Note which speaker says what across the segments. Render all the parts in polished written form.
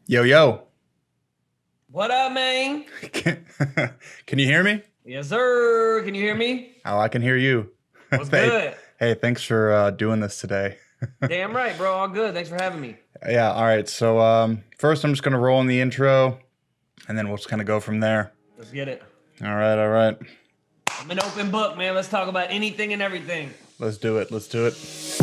Speaker 1: Yo, yo.
Speaker 2: What up, man?
Speaker 1: Can, can you hear me?
Speaker 2: Yes, sir. Can you hear me?
Speaker 1: Oh, I can hear you.
Speaker 2: What's
Speaker 1: Hey,
Speaker 2: good?
Speaker 1: hey, thanks for doing this today.
Speaker 2: Damn right, bro. All good. Thanks for having me.
Speaker 1: Yeah, all right. So first I'm just going to roll in the intro, and then we'll just kind of go from there.
Speaker 2: Let's get it.
Speaker 1: All right, all right.
Speaker 2: I'm an open book, man. Let's talk about anything and everything.
Speaker 1: Let's do it. Let's do it.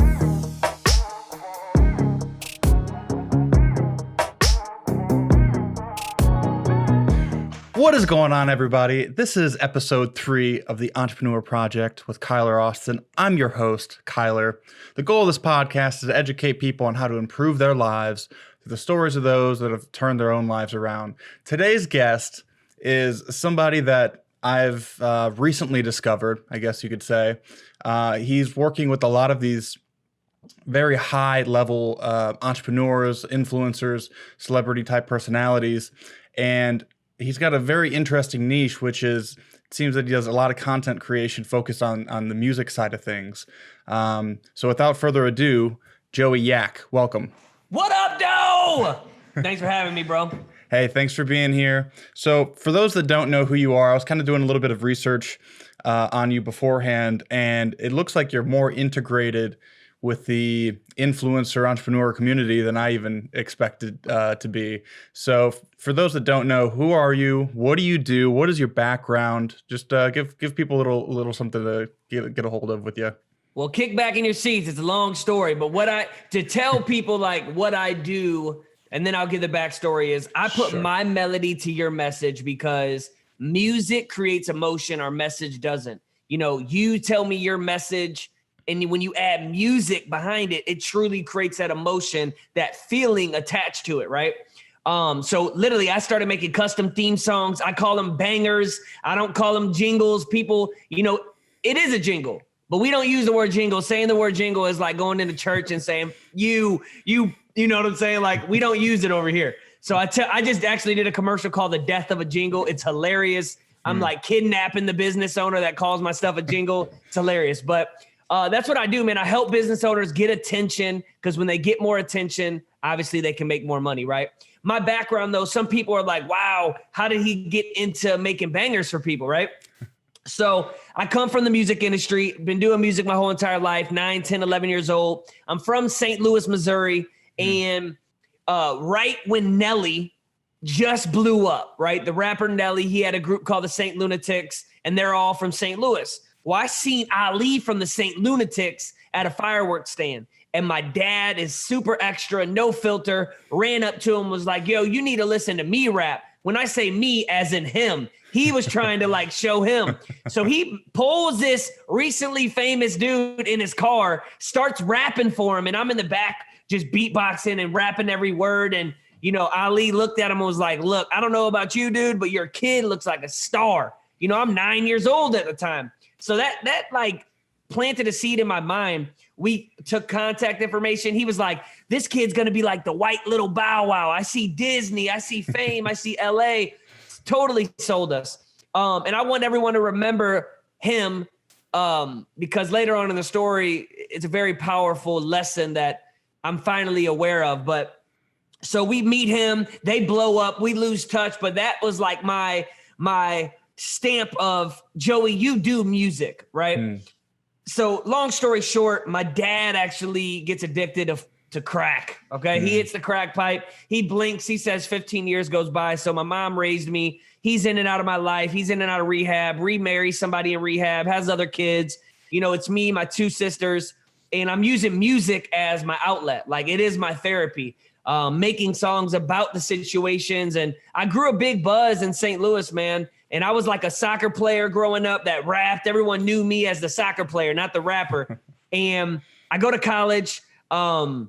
Speaker 1: What is going on, everybody? This is episode 3 of the Entrepreneur Project with Auston. I'm your host, Kyler. The goal of this podcast is to educate people on how to improve their lives through the stories of those that have turned their own lives around. Today's guest is somebody that I've recently discovered, I guess you could say. He's working with a lot of these very high level entrepreneurs, influencers, celebrity type personalities, and he's got a very interesting niche, which is, it seems that he does a lot of content creation focused on the music side of things. So without further ado, Joey YAK, welcome.
Speaker 2: What up, Doe? Thanks for having me, bro.
Speaker 1: Hey, thanks for being here. So for those that don't know who you are, I was kind of doing a little bit of research on you beforehand, and it looks like you're more integrated with the influencer entrepreneur community than I even expected to be. So for those that don't know, who are you? What do you do? What is your background? Just give people a little something to get a hold of with you.
Speaker 2: Well, kick back in your seats. It's a long story, but to tell people like what I do, and then I'll give the backstory, is I put my melody to your message because music creates emotion. Our message doesn't. You know, you tell me your message, and when you add music behind it, it truly creates that emotion, that feeling attached to it, right? So literally, I started making custom theme songs. I call them bangers. I don't call them jingles. People, you know, it is a jingle, but we don't use the word jingle. Saying the word jingle is like going into church and saying, you know what I'm saying? Like, we don't use it over here. So I just actually did a commercial called The Death of a Jingle. It's hilarious. I'm like kidnapping the business owner that calls my stuff a jingle. It's hilarious. But that's what I do, man. I help business owners get attention because when they get more attention, obviously they can make more money, right? My background, though, some people are like, wow, how did he get into making bangers for people, right? So I come from the music industry, been doing music my whole entire life, 9, 10, 11 years old. I'm from St. Louis, Missouri. And right when Nelly just blew up, right? The rapper Nelly, he had a group called the St. Lunatics, and they're all from St. Louis. Well, I seen Ali from the St. Lunatics at a fireworks stand, and my dad is super extra, no filter, ran up to him, was like, yo, you need to listen to me rap. When I say me, as in him, he was trying to like show him. So he pulls this recently famous dude in his car, starts rapping for him, and I'm in the back just beatboxing and rapping every word. And, you know, Ali looked at him and was like, look, I don't know about you, dude, but your kid looks like a star. You know, I'm 9 years old at the time. So that like planted a seed in my mind. We took contact information. He was like, this kid's going to be like the white little Bow Wow. I see Disney, I see Fame, I see LA. Totally sold us. And I want everyone to remember him because later on in the story, it's a very powerful lesson that I'm finally aware of. But so we meet him, they blow up, we lose touch. But that was like my stamp of, Joey, you do music, right? So long story short, my dad actually gets addicted to crack, okay? He hits the crack pipe. He blinks. He says 15 years goes by. So my mom raised me. He's in and out of my life. He's in and out of rehab, remarries somebody in rehab, has other kids. You know, it's me, my 2 sisters, and I'm using music as my outlet. Like, it is my therapy, making songs about the situations. And I grew a big buzz in St. Louis, man. And I was like a soccer player growing up that rapped. Everyone knew me as the soccer player, not the rapper. And I go to college. I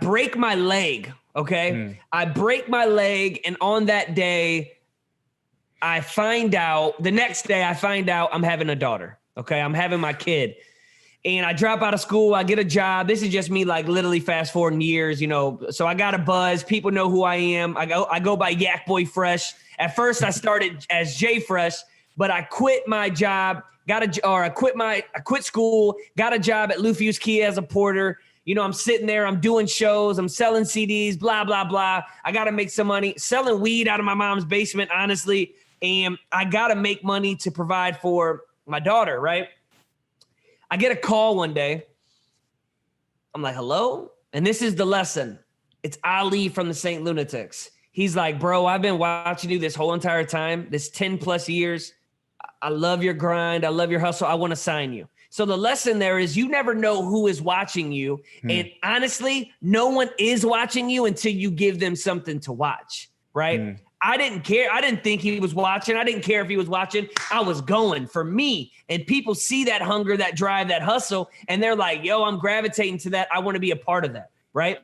Speaker 2: break my leg, okay? I break my leg, and on that day, the next day I find out I'm having a daughter, okay? I'm having my kid. And I drop out of school, I get a job. This is just me like literally fast forwarding years, you know. So I got a buzz. People know who I am. I go by Yak Boy Fresh. At first I started as J Fresh, but I quit my job, I quit school, got a job at Lufuse Kia as a porter, I'm sitting there, I'm doing shows, I'm selling CDs, blah, blah, blah. I got to make some money, selling weed out of my mom's basement, honestly. And I got to make money to provide for my daughter, right? I get a call one day. I'm like, hello? And this is the lesson. It's Ali from the St. Lunatics. He's like, bro, I've been watching you this whole entire time, this 10 plus years. I love your grind. I love your hustle. I want to sign you. So the lesson there is you never know who is watching you. And honestly, no one is watching you until you give them something to watch, right? I didn't care. I didn't think he was watching. I didn't care if he was watching. I was going for me. And people see that hunger, that drive, that hustle, and they're like, yo, I'm gravitating to that. I want to be a part of that, right?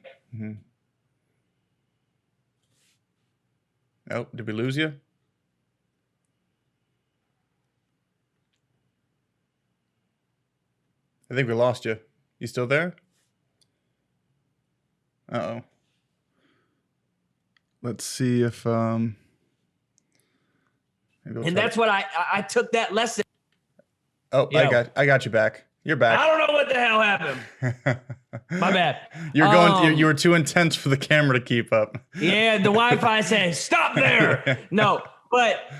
Speaker 1: Oh, did we lose you? I think we lost you. You still there? Uh-oh. Let's see if
Speaker 2: and that's what I took that lesson.
Speaker 1: Oh, I got you back. You're back.
Speaker 2: I don't know what the hell happened. My bad.
Speaker 1: You were too intense for the camera to keep up.
Speaker 2: Yeah, the Wi-Fi says stop there. No, but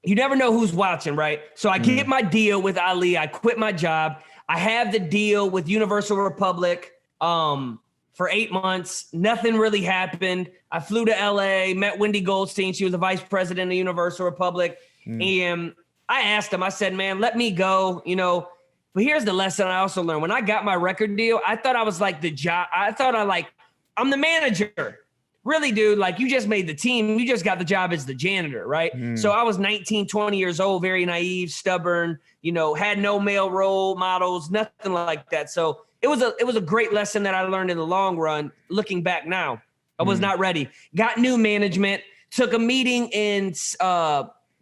Speaker 2: you never know who's watching, right? So I get my deal with Ali. I quit my job. I have the deal with Universal Republic for 8 months. Nothing really happened. I flew to LA, met Wendy Goldstein. She was the vice president of Universal Republic. And I asked him, I said, man, let me go, But here's the lesson I also learned. When I got my record deal, I thought I was like the job. I'm the manager. Really, dude, like you just made the team. You just got the job as the janitor, right? So I was 19, 20 years old, very naive, stubborn, had no male role models, nothing like that. So it was a great lesson that I learned in the long run. Looking back now, I was not ready. Got new management, took a meeting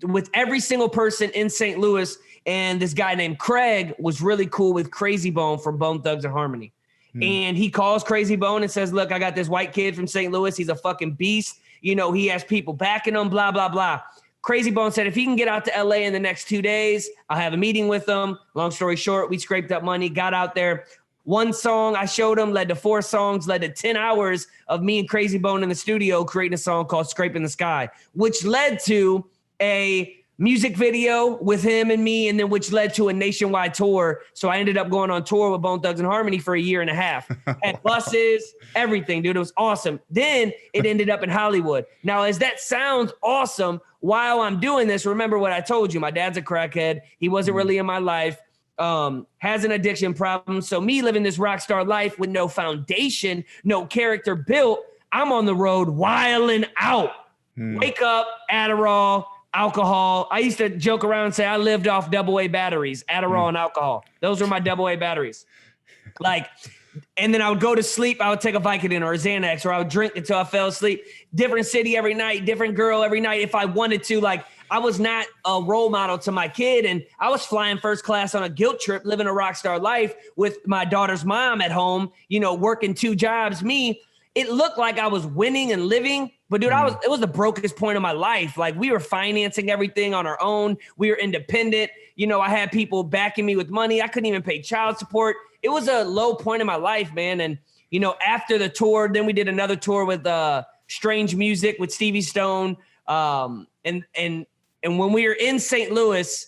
Speaker 2: with every single person in St. Louis. And this guy named Craig was really cool with Crazy Bone from Bone Thugs and Harmony. And he calls Crazy Bone and says, look, I got this white kid from St. Louis. He's a fucking beast. He has people backing him, blah, blah, blah. Crazy Bone said, if he can get out to LA in the next 2 days, I'll have a meeting with him. Long story short, we scraped up money, got out there. One song I showed him led to 4 songs, led to 10 hours of me and Crazy Bone in the studio creating a song called Scraping the Sky, which led to a music video with him and me, and then which led to a nationwide tour. So I ended up going on tour with Bone Thugs and Harmony for 1.5 years. Had buses, everything, dude. It was awesome. Then it ended up in Hollywood. Now, as that sounds awesome, while I'm doing this, remember what I told you. My dad's a crackhead. He wasn't really in my life. Has an addiction problem. So me living this rock star life with no foundation, no character built, I'm on the road wilding out. Wake up, Adderall, alcohol. I used to joke around and say I lived off AA batteries, Adderall and alcohol. Those were my AA batteries. And then I would go to sleep. I would take a Vicodin or a Xanax, or I would drink until I fell asleep. Different city every night, different girl every night if I wanted to. I was not a role model to my kid. And I was flying first class on a guilt trip, living a rock star life with my daughter's mom at home, working 2 jobs. It looked like I was winning and living, but dude, it was the brokest point of my life. We were financing everything on our own. We were independent. I had people backing me with money. I couldn't even pay child support. It was a low point in my life, man. And, after the tour, then we did another tour with Strange Music with Stevie Stone. And when we were in St. Louis,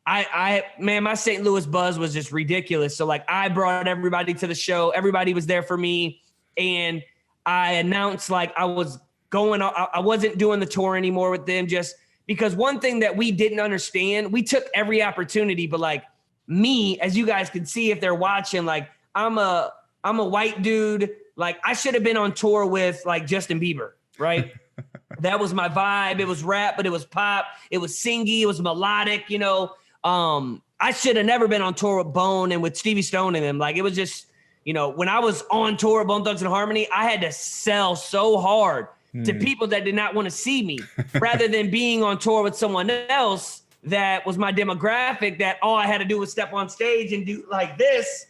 Speaker 2: my St. Louis buzz was just ridiculous. So I brought everybody to the show. Everybody was there for me. And I announced I wasn't doing the tour anymore with them, just because one thing that we didn't understand, we took every opportunity, but me, as you guys can see, if they're watching, I'm a white dude. I should have been on tour with Justin Bieber, right? That was my vibe. It was rap, but it was pop. It was singy. It was melodic, I should have never been on tour with Bone and with Stevie Stone and them. It was just, when I was on tour with Bone Thugs and Harmony, I had to sell so hard to people that did not want to see me rather than being on tour with someone else that was my demographic, that all I had to do was step on stage and do this.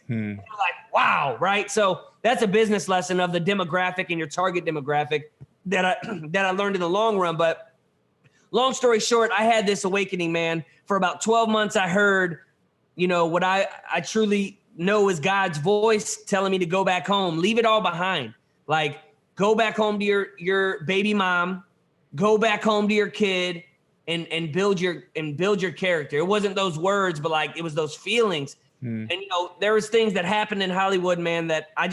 Speaker 2: Wow, right? So that's a business lesson of the demographic and your target demographic that I learned in the long run. But long story short, I had this awakening, man. For about 12 months, I heard, what I truly know is God's voice telling me to go back home. Leave it all behind. Like, go back home to your baby mom, go back home to your kid, and build your character. It wasn't those words, but like it was those feelings. And you know, there was things that happened in Hollywood, man, that I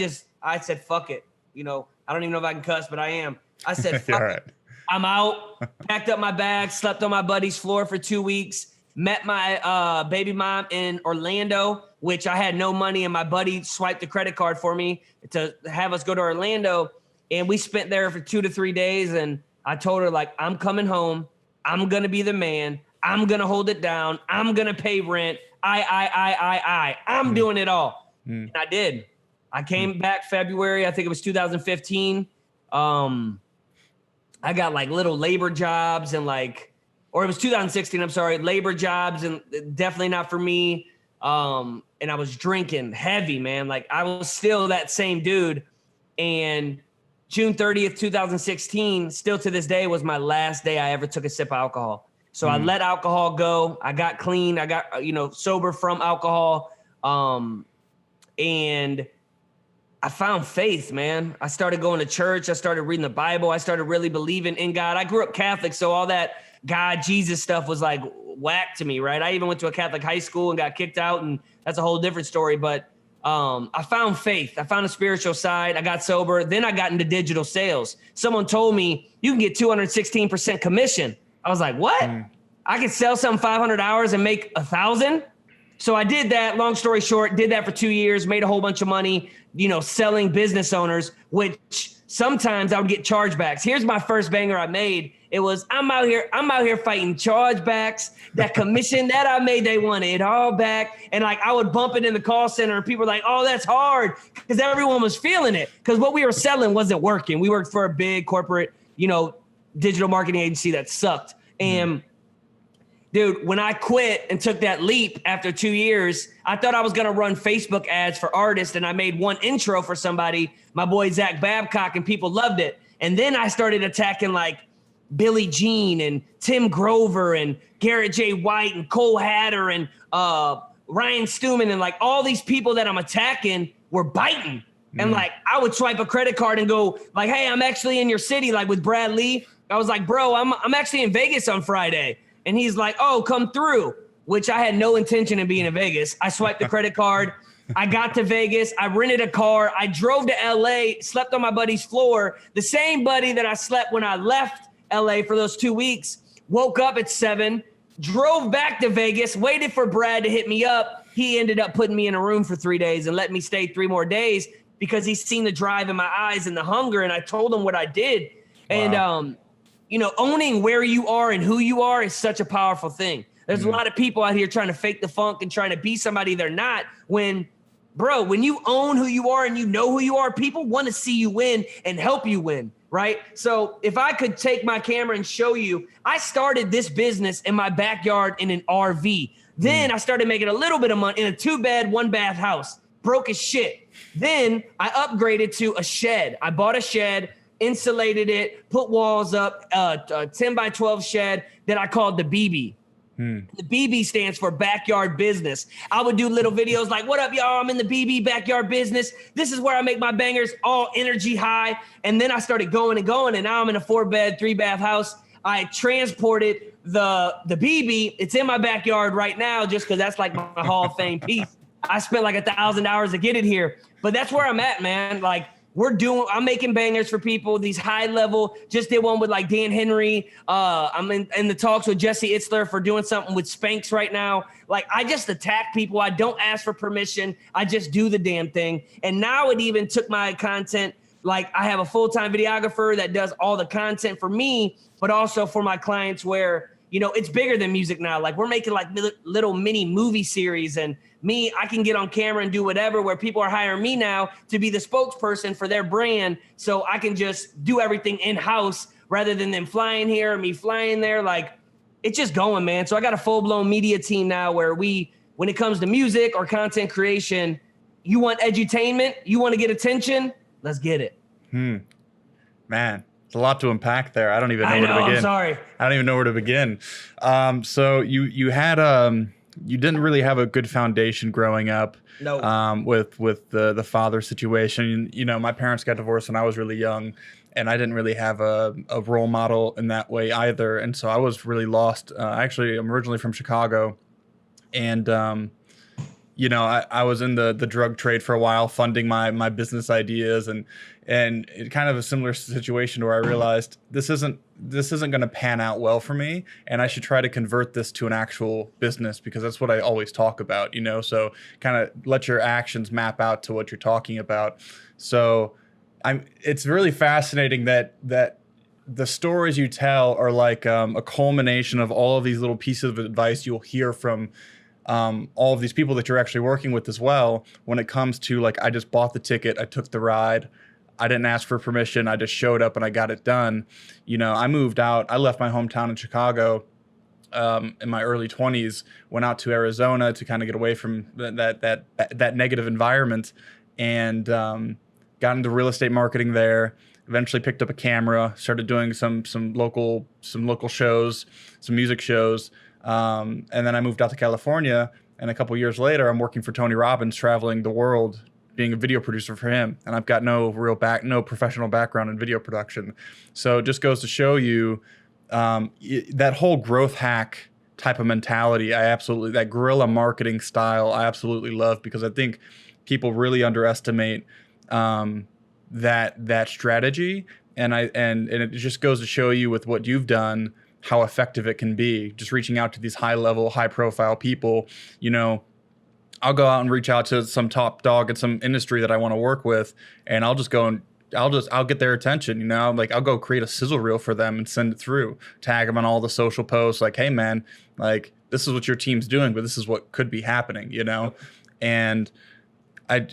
Speaker 2: said, fuck it. You know, I don't even know if I can cuss, but I am. I said, fuck it. I'm out, packed up my bag, slept on my buddy's floor for 2 weeks, met my baby mom in Orlando, which I had no money, and my buddy swiped the credit card for me to have us go to Orlando. And we spent there for 2 to 3 days. And I told her, like, I'm coming home. I'm going to be the man. I'm going to hold it down. I'm going to pay rent. I'm doing it all. And I did. I came back February. I think it was 2015. I got like little labor jobs and or it was 2016. I'm sorry. Labor jobs, and definitely not for me. And I was drinking heavy, man. Like, I was still that same dude. And June 30th, 2016, still to this day, was my last day I ever took a sip of alcohol. So I let alcohol go. I got clean. I got, sober from alcohol. And I found faith, man. I started going to church. I started reading the Bible. I started really believing in God. I grew up Catholic, so all that God, Jesus stuff was like whack to me, right? I even went to a Catholic high school and got kicked out, and that's a whole different story. But I found faith. I found a spiritual side. I got sober. Then I got into digital sales. Someone told me you can get 216% commission. I was like, what? I could sell something 500 hours and make 1,000? So I did that. Long story short, did that for 2 years, made a whole bunch of money, selling business owners, which sometimes I would get chargebacks. Here's my first banger I made. It was, I'm out here fighting chargebacks. That commission that I made, they wanted it all back. And like, I would bump it in the call center and people were like, oh, that's hard. Because everyone was feeling it. Because what we were selling wasn't working. We worked for a big corporate, digital marketing agency that sucked. And dude, when I quit and took that leap after 2 years, I thought I was going to run Facebook ads for artists. And I made one intro for somebody, my boy, Zach Babcock, and people loved it. And then I started attacking like Billie Jean and Tim Grover and Garrett J. White and Cole Hatter and Ryan Stewman. And like all these people that I'm attacking were biting. And like, I would swipe a credit card and go like, hey, I'm actually in your city. Like with Brad Lee, I was like, bro, I'm actually in Vegas on Friday. And he's like, oh, come through, which I had no intention of being in Vegas. I swiped the credit card. I got to Vegas. I rented a car. I drove to LA, slept on my buddy's floor. The same buddy that I slept when I left LA for those 2 weeks, woke up at 7, drove back to Vegas, waited for Brad to hit me up. He ended up putting me in a room for 3 days and let me stay 3 more days because he's seen the drive in my eyes and the hunger. And I told him what I did. Wow. And, owning where you are and who you are is such a powerful thing. There's a lot of people out here trying to fake the funk and trying to be somebody they're not. When you own who you are and you know who you are, people want to see you win and help you win, right? So if I could take my camera and show you, I started this business in my backyard in an RV. Then I started making a little bit of money in a 2-bed, 1-bath house. Broke as shit. Then I upgraded to a shed. I bought a shed, insulated it, put walls up, a 10 by 12 shed that I called the BB. The BB stands for backyard business. I would do little videos like, what up, y'all? I'm in the BB backyard business. This is where I make my bangers, all energy high. And then I started going and going, and now I'm in a 4-bed, 3-bath house. I transported the BB. It's in my backyard right now just because that's like my Hall of Fame piece. I spent like $1,000 to get it here. But that's where I'm at, man. Like, I'm making bangers for people, these high level, just did one with like Dan Henry. I'm in the talks with Jesse Itzler for doing something with Spanx right now. Like, I just attack people. I don't ask for permission. I just do the damn thing. And now it even took my content. Like, I have a full-time videographer that does all the content for me, but also for my clients where, it's bigger than music now. Like, we're making like little mini movie series, and I can get on camera and do whatever, where people are hiring me now to be the spokesperson for their brand. So I can just do everything in-house rather than them flying here or me flying there. Like, it's just going, man. So I got a full-blown media team now where when it comes to music or content creation, you want edutainment, you want to get attention, let's get it.
Speaker 1: Man. A lot to unpack there. I don't even know where to begin.
Speaker 2: I'm sorry.
Speaker 1: I don't even know where to begin. So you had you didn't really have a good foundation growing up.
Speaker 2: No.
Speaker 1: With the father situation. You know, my parents got divorced when I was really young, and I didn't really have a role model in that way either. And so I was really lost. Actually, I'm originally from Chicago, and you know, I was in the drug trade for a while, funding my business ideas, and it kind of a similar situation where I realized this isn't going to pan out well for me, and I should try to convert this to an actual business, because that's what I always talk about, you know. So kind of let your actions map out to what you're talking about. So it's really fascinating that the stories you tell are like a culmination of all of these little pieces of advice you'll hear from all of these people that you're actually working with as well. When it comes to like, I just bought the ticket, I took the ride, I didn't ask for permission, I just showed up and I got it done. You know, I moved out, I left my hometown in Chicago in my early 20s, went out to Arizona to kind of get away from that negative environment, and got into real estate marketing there. Eventually picked up a camera, started doing some local shows, some music shows. And then I moved out to California, and a couple years later, I'm working for Tony Robbins, traveling the world, being a video producer for him. And I've got no professional background in video production. So it just goes to show you that whole growth hack type of mentality. That guerrilla marketing style, I absolutely love, because I think people really underestimate that strategy. And it just goes to show you with what you've done, how effective it can be, just reaching out to these high profile people. You know, I'll go out and reach out to some top dog in some industry that I want to work with, and I'll just go and I'll get their attention. You know, like I'll go create a sizzle reel for them and send it through, tag them on all the social posts, like, hey man, like this is what your team's doing, but this is what could be happening, you know? And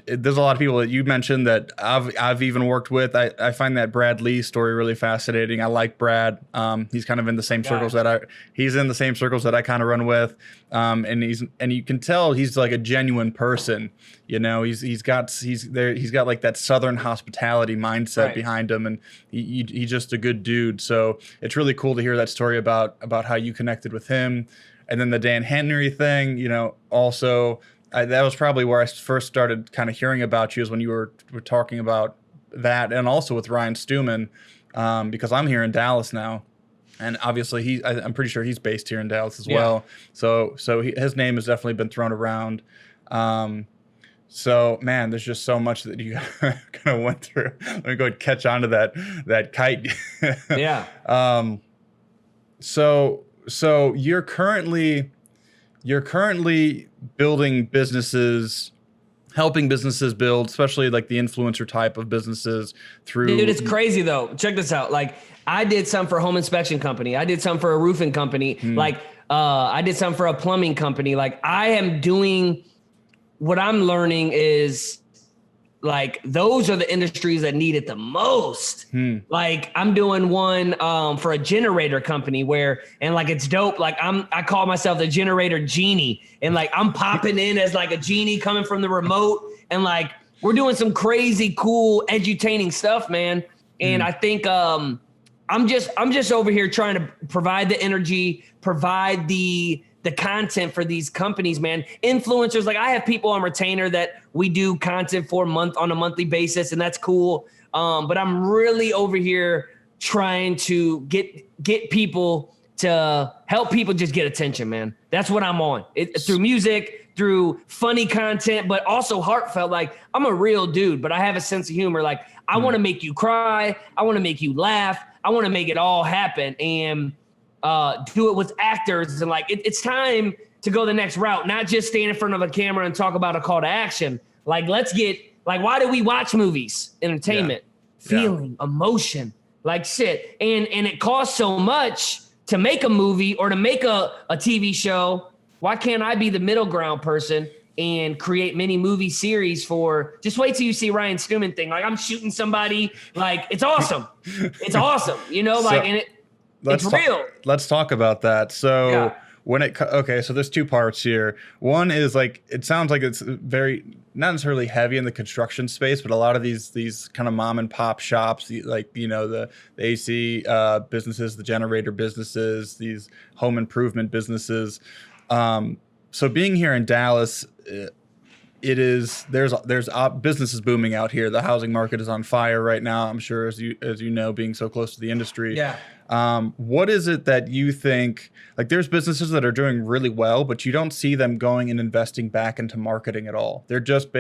Speaker 1: there's a lot of people that you mentioned that I've even worked with. I find that Brad Lee story really fascinating. I like Brad. He's kind of in the same circles that I kind of run with. And you can tell he's like a genuine person. You know, he's got like that Southern hospitality mindset behind him, and he's just a good dude. So it's really cool to hear that story about how you connected with him, and then the Dan Henry thing. You know, also. That was probably where I first started kind of hearing about you, is when you were talking about that, and also with Ryan Stewman, because I'm here in Dallas now, and obviously I'm pretty sure he's based here in Dallas as well. So his name has definitely been thrown around. So man, there's just so much that you kind of went through. Let me go and catch on to that kite.
Speaker 2: Yeah.
Speaker 1: So you're currently building businesses, helping businesses build, especially like the influencer type of businesses through.
Speaker 2: Dude, it's crazy though. Check this out. Like I did some for a home inspection company. I did some for a roofing company. Like I did some for a plumbing company. Like I am doing, what I'm learning is like, those are the industries that need it the most. Like I'm doing one for a generator company and like, it's dope. Like I call myself the generator genie, and like, I'm popping in as like a genie coming from the remote. And like, we're doing some crazy, cool, edutaining stuff, man. And I think I'm just over here trying to provide the energy, provide the content for these companies, man. Influencers, like I have people on retainer that we do content for on a monthly basis, and that's cool. But I'm really over here trying to get people to help people just get attention, man. That's what I'm on. Through music, through funny content, but also heartfelt. Like I'm a real dude, but I have a sense of humor. Like I want to make you cry. I want to make you laugh. I want to make it all happen. And do it with actors, and like it's time to go the next route, not just stand in front of a camera and talk about a call to action. Like let's get, like, why do we watch movies? Entertainment, feeling, emotion, like shit. And it costs so much to make a movie or to make a TV show. Why can't I be the middle ground person and create mini movie series for, just wait till you see Ryan Stewman thing. Like I'm shooting somebody, like it's awesome. It's awesome. You know, like, and it's real.
Speaker 1: Let's talk about that. So so there's two parts here. One is like, it sounds like it's very, not necessarily heavy in the construction space, but a lot of these kind of mom and pop shops, like, you know, the AC businesses, the generator businesses, these home improvement businesses. So being here in Dallas, there's business is booming out here. The housing market is on fire right now. I'm sure, as you know, being so close to the industry.
Speaker 2: Yeah.
Speaker 1: What is it that you think, like, there's businesses that are doing really well, but you don't see them going and investing back into marketing at all. They're just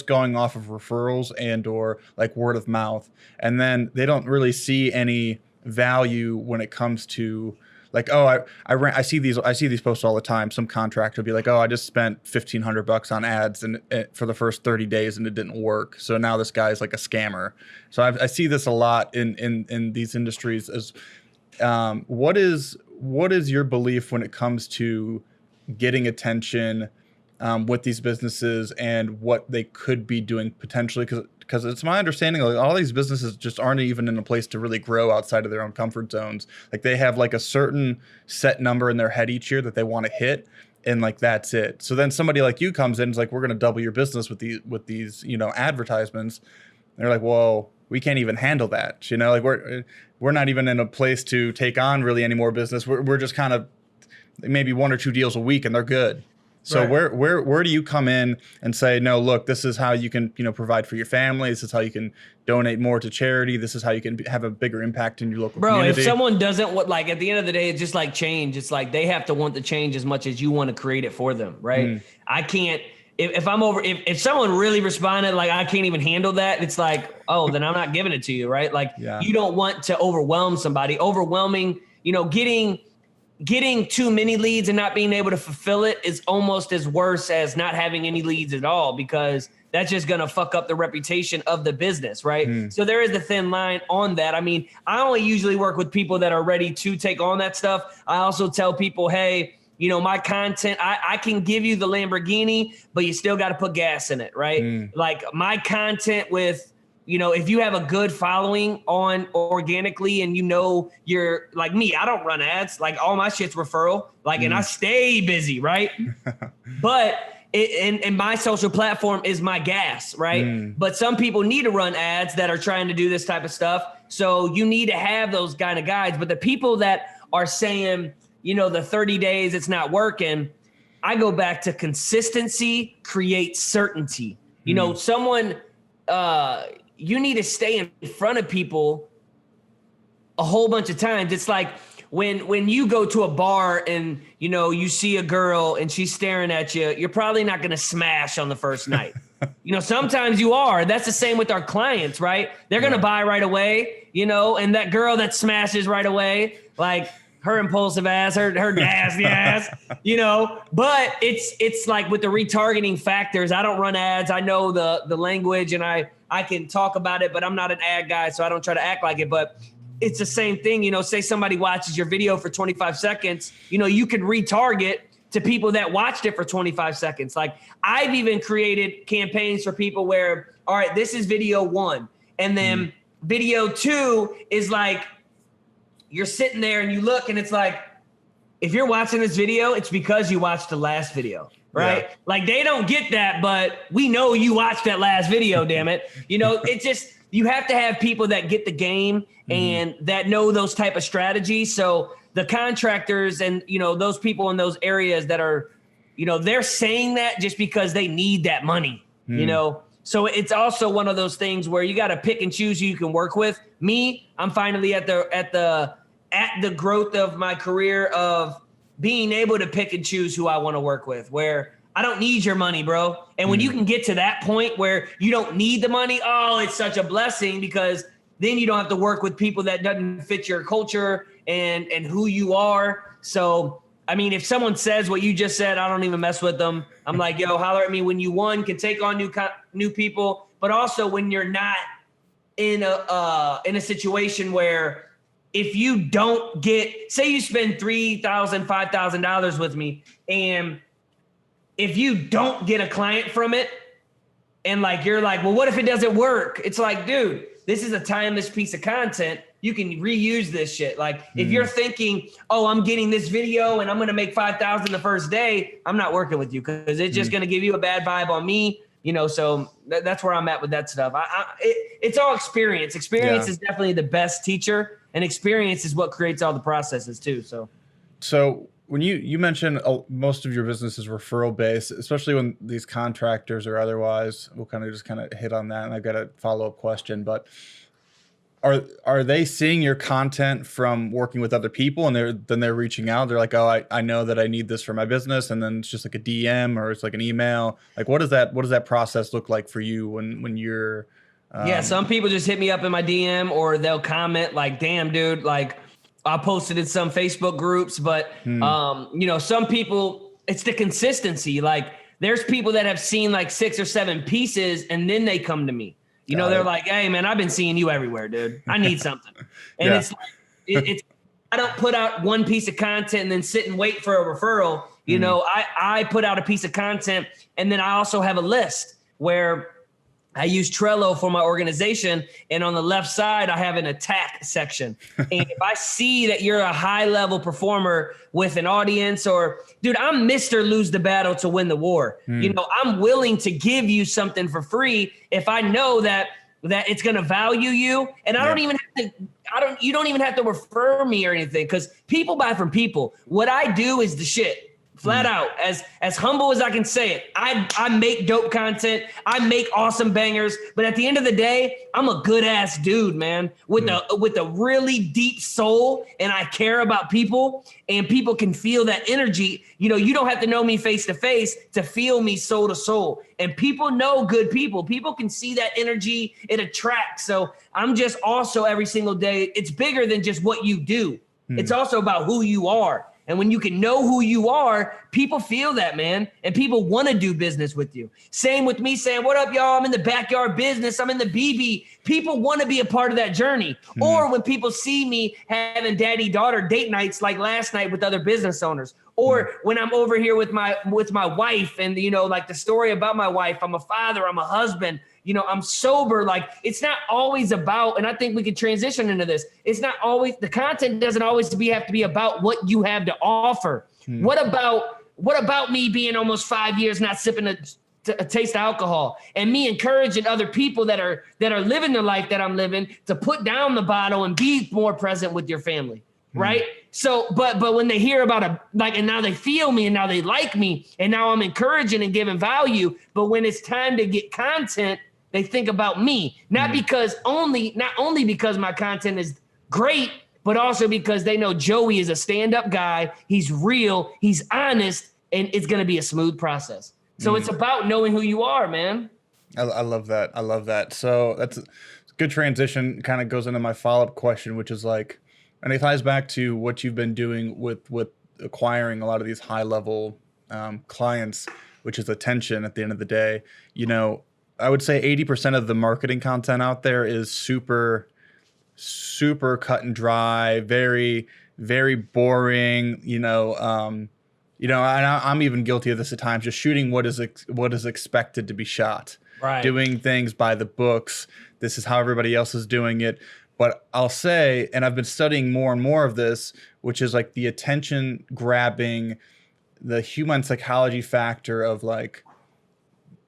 Speaker 1: going off of referrals and or like word of mouth, and then they don't really see any value when it comes to, like, oh, I see these posts all the time. Some contractor will be like, oh, I just spent $1,500 on ads and for the first 30 days and it didn't work. So now this guy's like a scammer. So I see this a lot in these industries. As what is your belief when it comes to getting attention with these businesses and what they could be doing potentially? Because it's my understanding, like, all these businesses just aren't even in a place to really grow outside of their own comfort zones. Like, they have like a certain set number in their head each year that they want to hit, and like that's it. So then somebody like you comes in and is like, we're going to double your business with these advertisements. And they're like, whoa, we can't even handle that. Like, we're not even in a place to take on really any more business. We're just kind of maybe 1 or 2 deals a week and they're good. So right. Where do you come in and say, no, look, this is how you can, provide for your family. This is how you can donate more to charity. This is how you can have a bigger impact in your local community.
Speaker 2: If someone doesn't want, like, at the end of the day, it's just like change. It's like they have to want the change as much as you want to create it for them, right? I can't, if someone really responded, like, I can't even handle that, it's like, oh, then I'm not giving it to you, right? Like, You don't want to overwhelm somebody. Overwhelming, getting too many leads and not being able to fulfill it is almost as worse as not having any leads at all, because that's just going to fuck up the reputation of the business, right? So there is a thin line on that. I mean, I only usually work with people that are ready to take on that stuff. I also tell people, hey, my content, I can give you the Lamborghini, but you still got to put gas in it, right? Like, my content with, if you have a good following on organically and you're like me, I don't run ads. Like, all my shit's referral, like, and I stay busy, right? But and my social platform is my gas, right? But some people need to run ads that are trying to do this type of stuff. So you need to have those kind of guides. But the people that are saying, the 30 days, it's not working, I go back to consistency creates certainty. Someone, you need to stay in front of people a whole bunch of times. It's like when you go to a bar and, you see a girl and she's staring at you, you're probably not going to smash on the first night. Sometimes you are. That's the same with our clients, right? They're going to buy right away, and that girl that smashes right away, like, her impulsive ass, her nasty ass, but it's like with the retargeting factors, I don't run ads. I know the language and I can talk about it, but I'm not an ad guy, so I don't try to act like it. But it's the same thing, say somebody watches your video for 25 seconds, you could retarget to people that watched it for 25 seconds. Like, I've even created campaigns for people where, all right, this is video 1. And then video 2 is like, you're sitting there and you look and it's like, if you're watching this video, it's because you watched the last video, right? Yeah. Like, they don't get that, but we know you watched that last video, damn it. It's just, you have to have people that get the game and that know those type of strategies. So the contractors and, those people in those areas that are, they're saying that just because they need that money, So it's also one of those things where you got to pick and choose who you can work with. Me, I'm finally at the growth of my career of being able to pick and choose who I want to work with, where I don't need your money, bro. And when you can get to that point where you don't need the money, oh, it's such a blessing, because then you don't have to work with people that doesn't fit your culture and who you are. So, I mean, if someone says what you just said, I don't even mess with them. I'm like, yo, holler at me when you, one, can take on new people, but also when you're not in a situation where if you don't get, say you spend $3,000, $5,000 with me, and if you don't get a client from it, and like, you're like, well, what if it doesn't work? It's like, dude, this is a timeless piece of content. You can reuse this shit. Like, if you're thinking, oh, I'm getting this video and I'm going to make 5,000 the first day, I'm not working with you, because it's just going to give you a bad vibe on me. So that's where I'm at with that stuff. It's all experience. Experience is definitely the best teacher, and experience is what creates all the processes too. So
Speaker 1: when you mentioned most of your business is referral based, especially when these contractors or otherwise, we'll kind of hit on that. And I've got a follow-up question, but are they seeing your content from working with other people and they're reaching out? They're like, oh, I know that I need this for my business. And then it's just like a DM or it's like an email. Like, what does that process look like for you when you're,
Speaker 2: yeah, some people just hit me up in my DM or they'll comment like, damn, dude, like I posted in some Facebook groups, but some people, it's the consistency. Like there's people that have seen like 6 or 7 pieces and then they come to me. They're like, hey man, I've been seeing you everywhere, dude. I need something. And it's like, it's, I don't put out one piece of content and then sit and wait for a referral. I put out a piece of content and then I also have a list where I use Trello for my organization. And on the left side, I have an attack section. And if I see that you're a high level performer with an audience or dude, I'm Mr. Lose the battle to win the war. I'm willing to give you something for free if I know that it's going to value you. And I don't even have to, you don't even have to refer me or anything because people buy from people. What I do is the shit. Flat out, as humble as I can say it, I make dope content. I make awesome bangers. But at the end of the day, I'm a good ass dude, man, with a really deep soul, and I care about people. And people can feel that energy. You don't have to know me face to face to feel me soul to soul. And people know good people. People can see that energy. It attracts. So I'm just also every single day. It's bigger than just what you do. It's also about who you are. And when you can know who you are, people feel that, man. And people want to do business with you. Same with me saying, what up, y'all? I'm in the backyard business. I'm in the BB. People want to be a part of that journey. Or when people see me having daddy-daughter date nights like last night with other business owners. Or when I'm over here with my wife and, like the story about my wife, I'm a father, I'm a husband, I'm sober. Like it's not always about, and I think we could transition into this. It's not always, the content doesn't always have to be about what you have to offer. What about me being almost 5 years not sipping a taste of alcohol and me encouraging other people that are living the life that I'm living to put down the bottle and be more present with your family. Right. So, but when they hear about and now they feel me and now they like me and now I'm encouraging and giving value. But when it's time to get content, they think about me, not only because my content is great, but also because they know Joey is a stand-up guy. He's real, he's honest, and it's going to be a smooth process. So it's about knowing who you are, man.
Speaker 1: I love that. I love that. So that's a good transition. Kind of goes into my follow-up question, which is like, and it ties back to what you've been doing with acquiring a lot of these high-level clients, which is attention at the end of the day. I would say 80% of the marketing content out there is super, super cut and dry, very, very boring. And I'm even guilty of this at times. Just shooting what is expected to be shot,
Speaker 2: right?
Speaker 1: Doing things by the books. This is how everybody else is doing it. But I'll say, and I've been studying more and more of this, which is like the attention grabbing, the human psychology factor of like.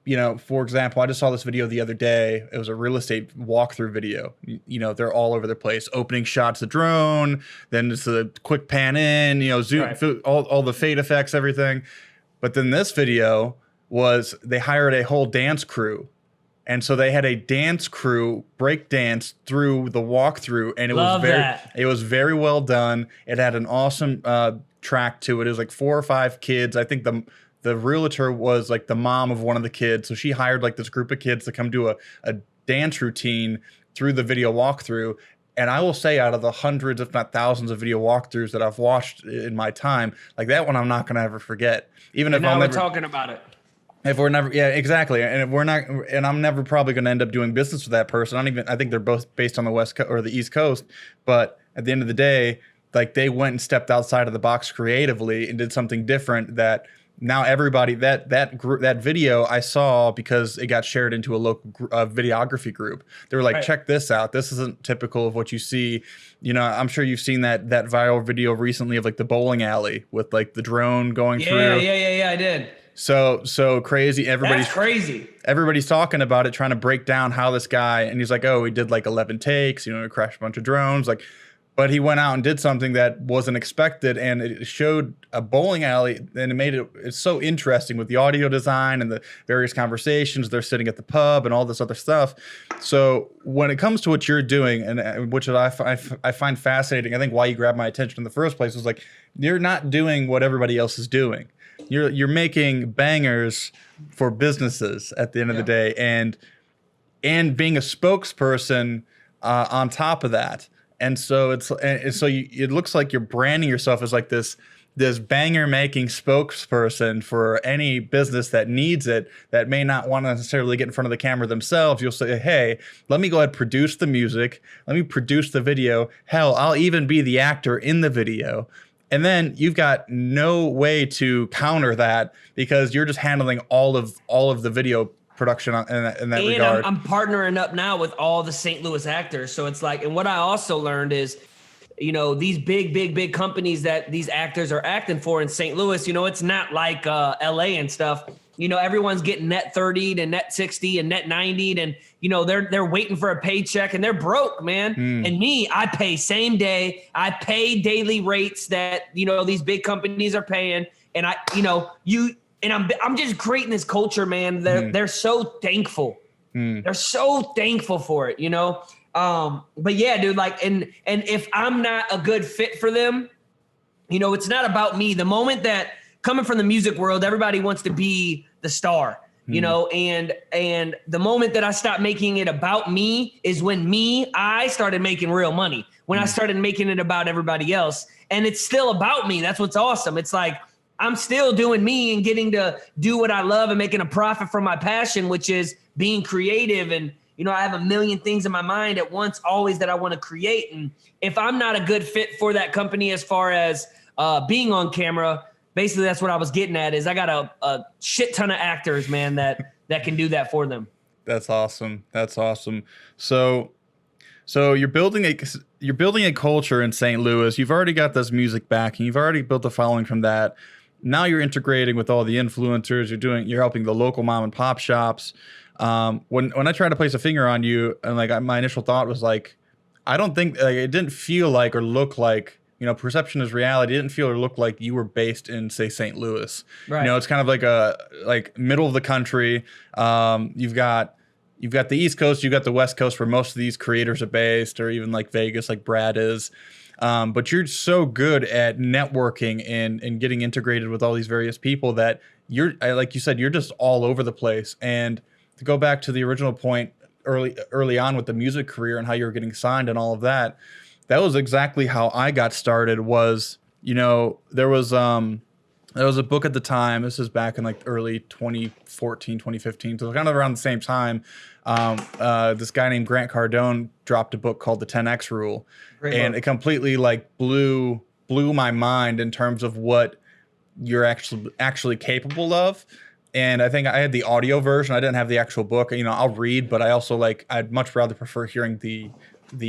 Speaker 1: For example, I just saw this video the other day. It was a real estate walkthrough video. They're all over the place. Opening shots of drone, then it's a quick pan in, zoom, right. all the fade effects, everything. But then this video was they hired a whole dance crew. And so they had a dance crew break dance through the walkthrough, and it was very well done. It had an awesome track to it. It was like 4 or 5 kids. I think the realtor was like the mom of one of the kids. So she hired like this group of kids to come do a dance routine through the video walkthrough. And I will say out of the hundreds, if not thousands of video walkthroughs that I've watched in my time, like that one, I'm not going to ever forget. Even if
Speaker 2: we're talking about it.
Speaker 1: If we're never, yeah, exactly. And if we're not, and I'm never probably going to end up doing business with that person. I think they're both based on the West Coast or the East Coast. But at the end of the day, like they went and stepped outside of the box creatively and did something different that now everybody that video I saw because it got shared into a local videography group. They were like, right. Check this out. This isn't typical of what you see. I'm sure you've seen that viral video recently of like the bowling alley with like the drone going through.
Speaker 2: Yeah, I did.
Speaker 1: So crazy.
Speaker 2: That's crazy.
Speaker 1: Everybody's talking about it, trying to break down how this guy, and he's like, oh, he did like 11 takes, he crashed a bunch of drones. Like, But he went out and did something that wasn't expected, and it showed a bowling alley, and it made it's so interesting with the audio design and the various conversations. They're sitting at the pub and all this other stuff. So when it comes to what you're doing, and which I find fascinating, I think why you grabbed my attention in the first place was like, you're not doing what everybody else is doing. You're making bangers for businesses at the end of the day, and being a spokesperson on top of that. And so it looks like you're branding yourself as like this banger making spokesperson for any business that needs it, that may not want to necessarily get in front of the camera themselves. You'll say, hey, let me go ahead and produce the music. Let me produce the video. Hell, I'll even be the actor in the video. And then you've got no way to counter that because you're just handling all of the video production in that regard.
Speaker 2: I'm partnering up now with all the St. Louis actors. So it's like, and what I also learned is, these big companies that these actors are acting for in St. Louis, it's not like LA and stuff. Everyone's getting net 30 to net 60 and net 90, and they're waiting for a paycheck and they're broke, man. And me, I pay same day. I pay daily rates that these big companies are paying, and I'm just creating this culture, man. They're so thankful. They're so thankful for it, But yeah, dude, like, and if I'm not a good fit for them, it's not about me. The moment that coming from the music world, everybody wants to be the star, and the moment that I stopped making it about me is when I started making real money, when I started making it about everybody else. And it's still about me. That's what's awesome. It's like, I'm still doing me and getting to do what I love and making a profit from my passion, which is being creative. And, I have a million things in my mind at once, always, that I want to create. And if I'm not a good fit for that company as far as being on camera, basically that's what I was getting at, is I got a shit ton of actors, man, that can do that for them.
Speaker 1: That's awesome. That's awesome. So you're building a culture in St. Louis. You've already got this music backing. You've already built a following from that. Now you're integrating with all the influencers. You're helping the local mom and pop shops. When I tried to place a finger on you, and like my initial thought was like, I don't think it didn't feel like or look like, perception is reality. It didn't feel or look like you were based in, say, St. Louis.
Speaker 2: Right.
Speaker 1: It's kind of like middle of the country. You've got the East Coast, you've got the West Coast, where most of these creators are based, or even like Vegas, like Brad is. But you're so good at networking and getting integrated with all these various people that like you said, you're just all over the place. And to go back to the original point early on with the music career and how you were getting signed and all of that, that was exactly how I got started. Was, there was a book at the time. This is back in like early 2014, 2015. So kind of around the same time. This guy named Grant Cardone dropped a book called The 10X Rule.
Speaker 2: Great
Speaker 1: and
Speaker 2: book.
Speaker 1: It completely like blew my mind in terms of what you're actually capable of. And I think I had the audio version. I didn't have the actual book. I'll read, but I also I'd much rather prefer hearing the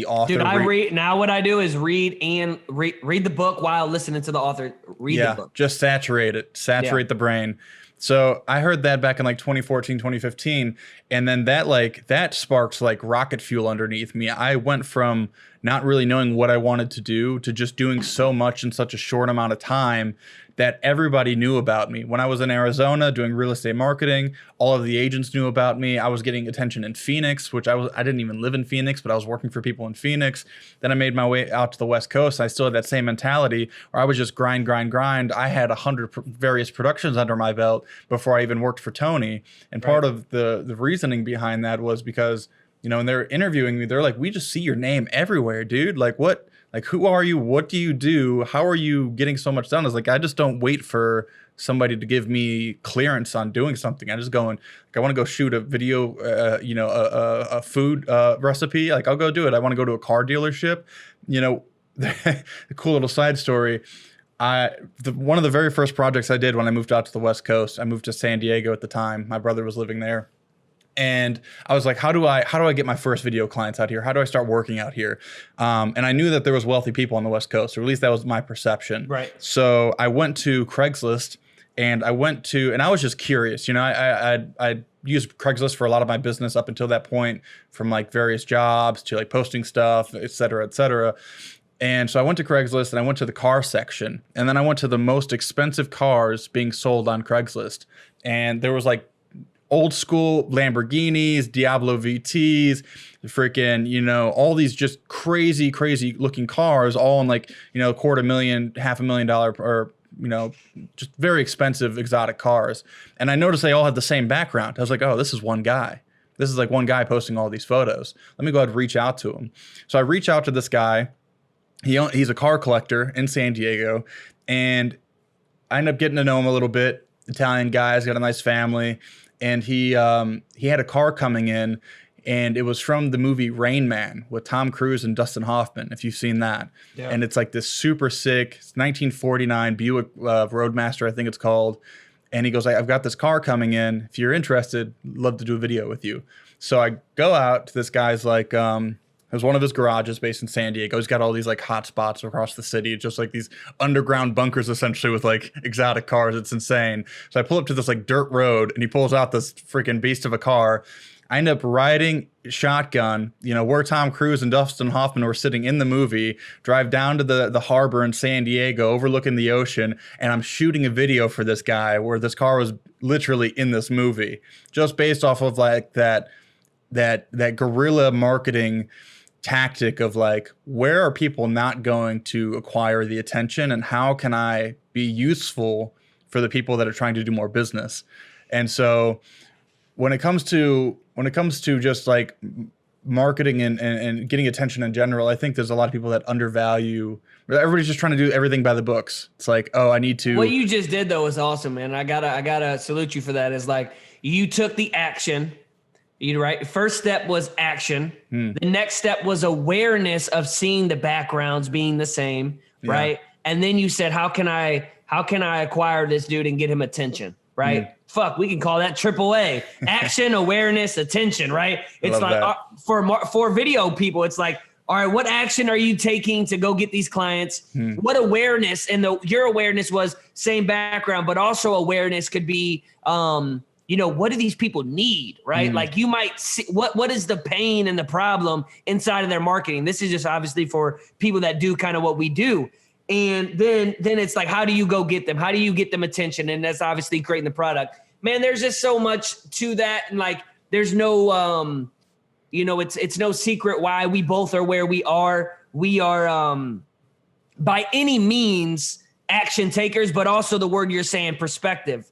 Speaker 1: author.
Speaker 2: Dude, now what I do is read the book while listening to the author read the book.
Speaker 1: Just saturate the brain. So I heard that back in like 2014, 2015. And then that sparks like rocket fuel underneath me. I went from not really knowing what I wanted to do to just doing so much in such a short amount of time that everybody knew about me. When I was in Arizona doing real estate marketing, all of the agents knew about me. I was getting attention in Phoenix, which I didn't even live in Phoenix, but I was working for people in Phoenix. Then I made my way out to the West Coast. I still had that same mentality where I was just grind. I had 100 various productions under my belt before I even worked for Tony. And part of the reasoning behind that was because, when they're interviewing me, they're like, we just see your name everywhere, dude. Like, what? Like, who are you? What do you do? How are you getting so much done? I was like, I just don't wait for somebody to give me clearance on doing something. I just go and I want to go shoot a video, a food recipe. Like, I'll go do it. I want to go to a car dealership. A cool little side story. One of the very first projects I did when I moved out to the West Coast, I moved to San Diego at the time. My brother was living there. And I was like, how do I get my first video clients out here? How do I start working out here? And I knew that there was wealthy people on the West Coast, or at least that was my perception.
Speaker 2: Right.
Speaker 1: So I went to Craigslist, and I was just curious. I used Craigslist for a lot of my business up until that point, from like various jobs to like posting stuff, et cetera, et cetera. And so I went to Craigslist and I went to the car section, and then I went to the most expensive cars being sold on Craigslist. And there was like old school Lamborghinis, Diablo VTs, freaking, all these just crazy, crazy looking cars, all in like, $250,000, $500,000, or, just very expensive exotic cars. And I noticed they all had the same background. I was like, oh, this is one guy. This is like one guy posting all these photos. Let me go ahead and reach out to him. So I reach out to this guy. He's a car collector in San Diego, and I ended up getting to know him a little bit. Italian guy, he's got a nice family, and he had a car coming in, and it was from the movie Rain Man with Tom Cruise and Dustin Hoffman, if you've seen that. Yeah. And it's like this super sick 1949 Buick Roadmaster, I think it's called. And he goes, I've got this car coming in. If you're interested, love to do a video with you. So I go out to this guy's like, it was one of his garages based in San Diego. He's got all these like hot spots across the city, just like these underground bunkers essentially with like exotic cars. It's insane. So I pull up to this like dirt road, and he pulls out this freaking beast of a car. I end up riding shotgun, where Tom Cruise and Dustin Hoffman were sitting in the movie, drive down to the harbor in San Diego, overlooking the ocean, and I'm shooting a video for this guy where this car was literally in this movie, just based off of like that guerrilla marketing tactic of like, where are people not going to acquire the attention, and how can I be useful for the people that are trying to do more business? And so when it comes to just like marketing and getting attention in general, I think there's a lot of people that undervalue. Everybody's just trying to do everything by the books. It's like, oh, I need to.
Speaker 2: What you just did though is awesome, man. I gotta salute you for that. It's like you took the action. Right. First step was action. The next step was awareness of seeing the backgrounds being the same. Right. And then you said, how can I acquire this dude and get him attention? Right. Fuck, we can call that AAA. Action, awareness, attention. Right. It's like for video people, it's like, all right, what action are you taking to go get these clients? What awareness? And your awareness was same background, but also awareness could be, what do these people need, right? Like you might see what is the pain and the problem inside of their marketing. This is just obviously for people that do kind of what we do. And then it's like, how do you go get them? How do you get them attention? And that's obviously creating the product. Man, there's just so much to that. And like, there's no, it's no secret why we both are where we are. We are by any means action takers, but also the word you're saying, perspective.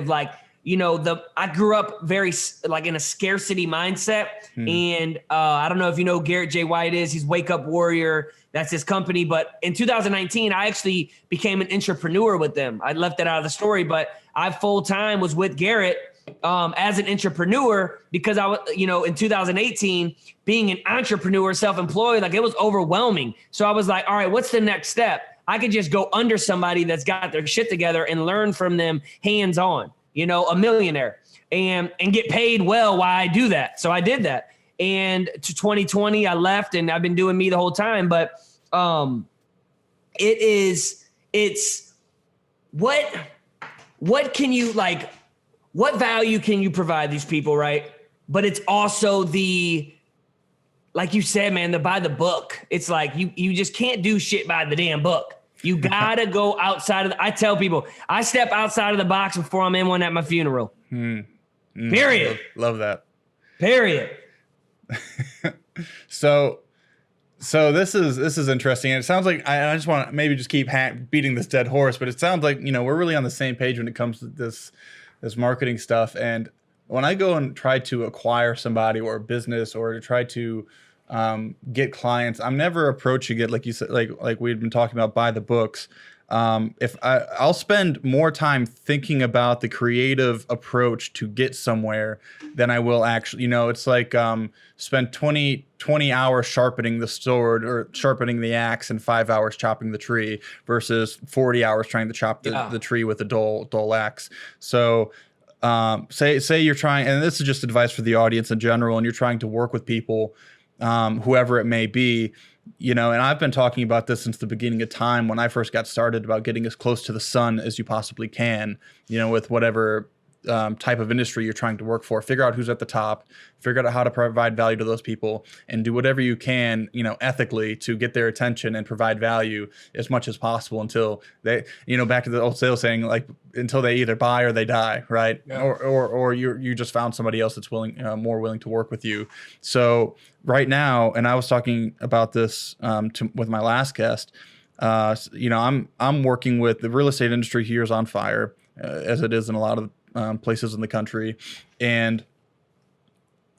Speaker 2: Like, I grew up very like in a scarcity mindset. And I don't know if you know Garrett J. White is, he's Wake Up Warrior. That's his company. But in 2019, I actually became an entrepreneur with them. I left that out of the story, but I full time was with Garrett as an entrepreneur because I was, in 2018, being an entrepreneur, self-employed, like it was overwhelming. So I was like, all right, what's the next step? I could just go under somebody that's got their shit together and learn from them hands-on, a millionaire and get paid well while I do that. So I did that. And to 2020, I left and I've been doing me the whole time. But it's what can you like, what value can you provide these people, right? But it's also like you said, man, by the book. It's like you just can't do shit by the damn book. You gotta go outside I tell people, I step outside of the box before I'm in one at my funeral. Period.
Speaker 1: Love that.
Speaker 2: Period.
Speaker 1: So this is interesting. And it sounds like I just want to maybe just keep beating this dead horse, but it sounds like, we're really on the same page when it comes to this marketing stuff. And when I go and try to acquire somebody or a business or to try to get clients, I'm never approaching it like you said, like we'd been talking about, by the books. If I'll spend more time thinking about the creative approach to get somewhere than I will actually, it's like spend 20 hours sharpening the sword or sharpening the axe and 5 hours chopping the tree versus 40 hours trying to chop the tree with a dull axe. So say you're trying, and this is just advice for the audience in general, and you're trying to work with people, whoever it may be, and I've been talking about this since the beginning of time when I first got started about getting as close to the sun as you possibly can, with whatever type of industry you're trying to work for. Figure out who's at the top, figure out how to provide value to those people, and do whatever you can, ethically to get their attention and provide value as much as possible until they, back to the old sales saying, like, until they either buy or they die, right? Yeah. Or you just found somebody else that's more willing to work with you. So right now, and I was talking about this with my last guest, I'm working with the real estate industry here is on fire, as it is in a lot of places in the country, and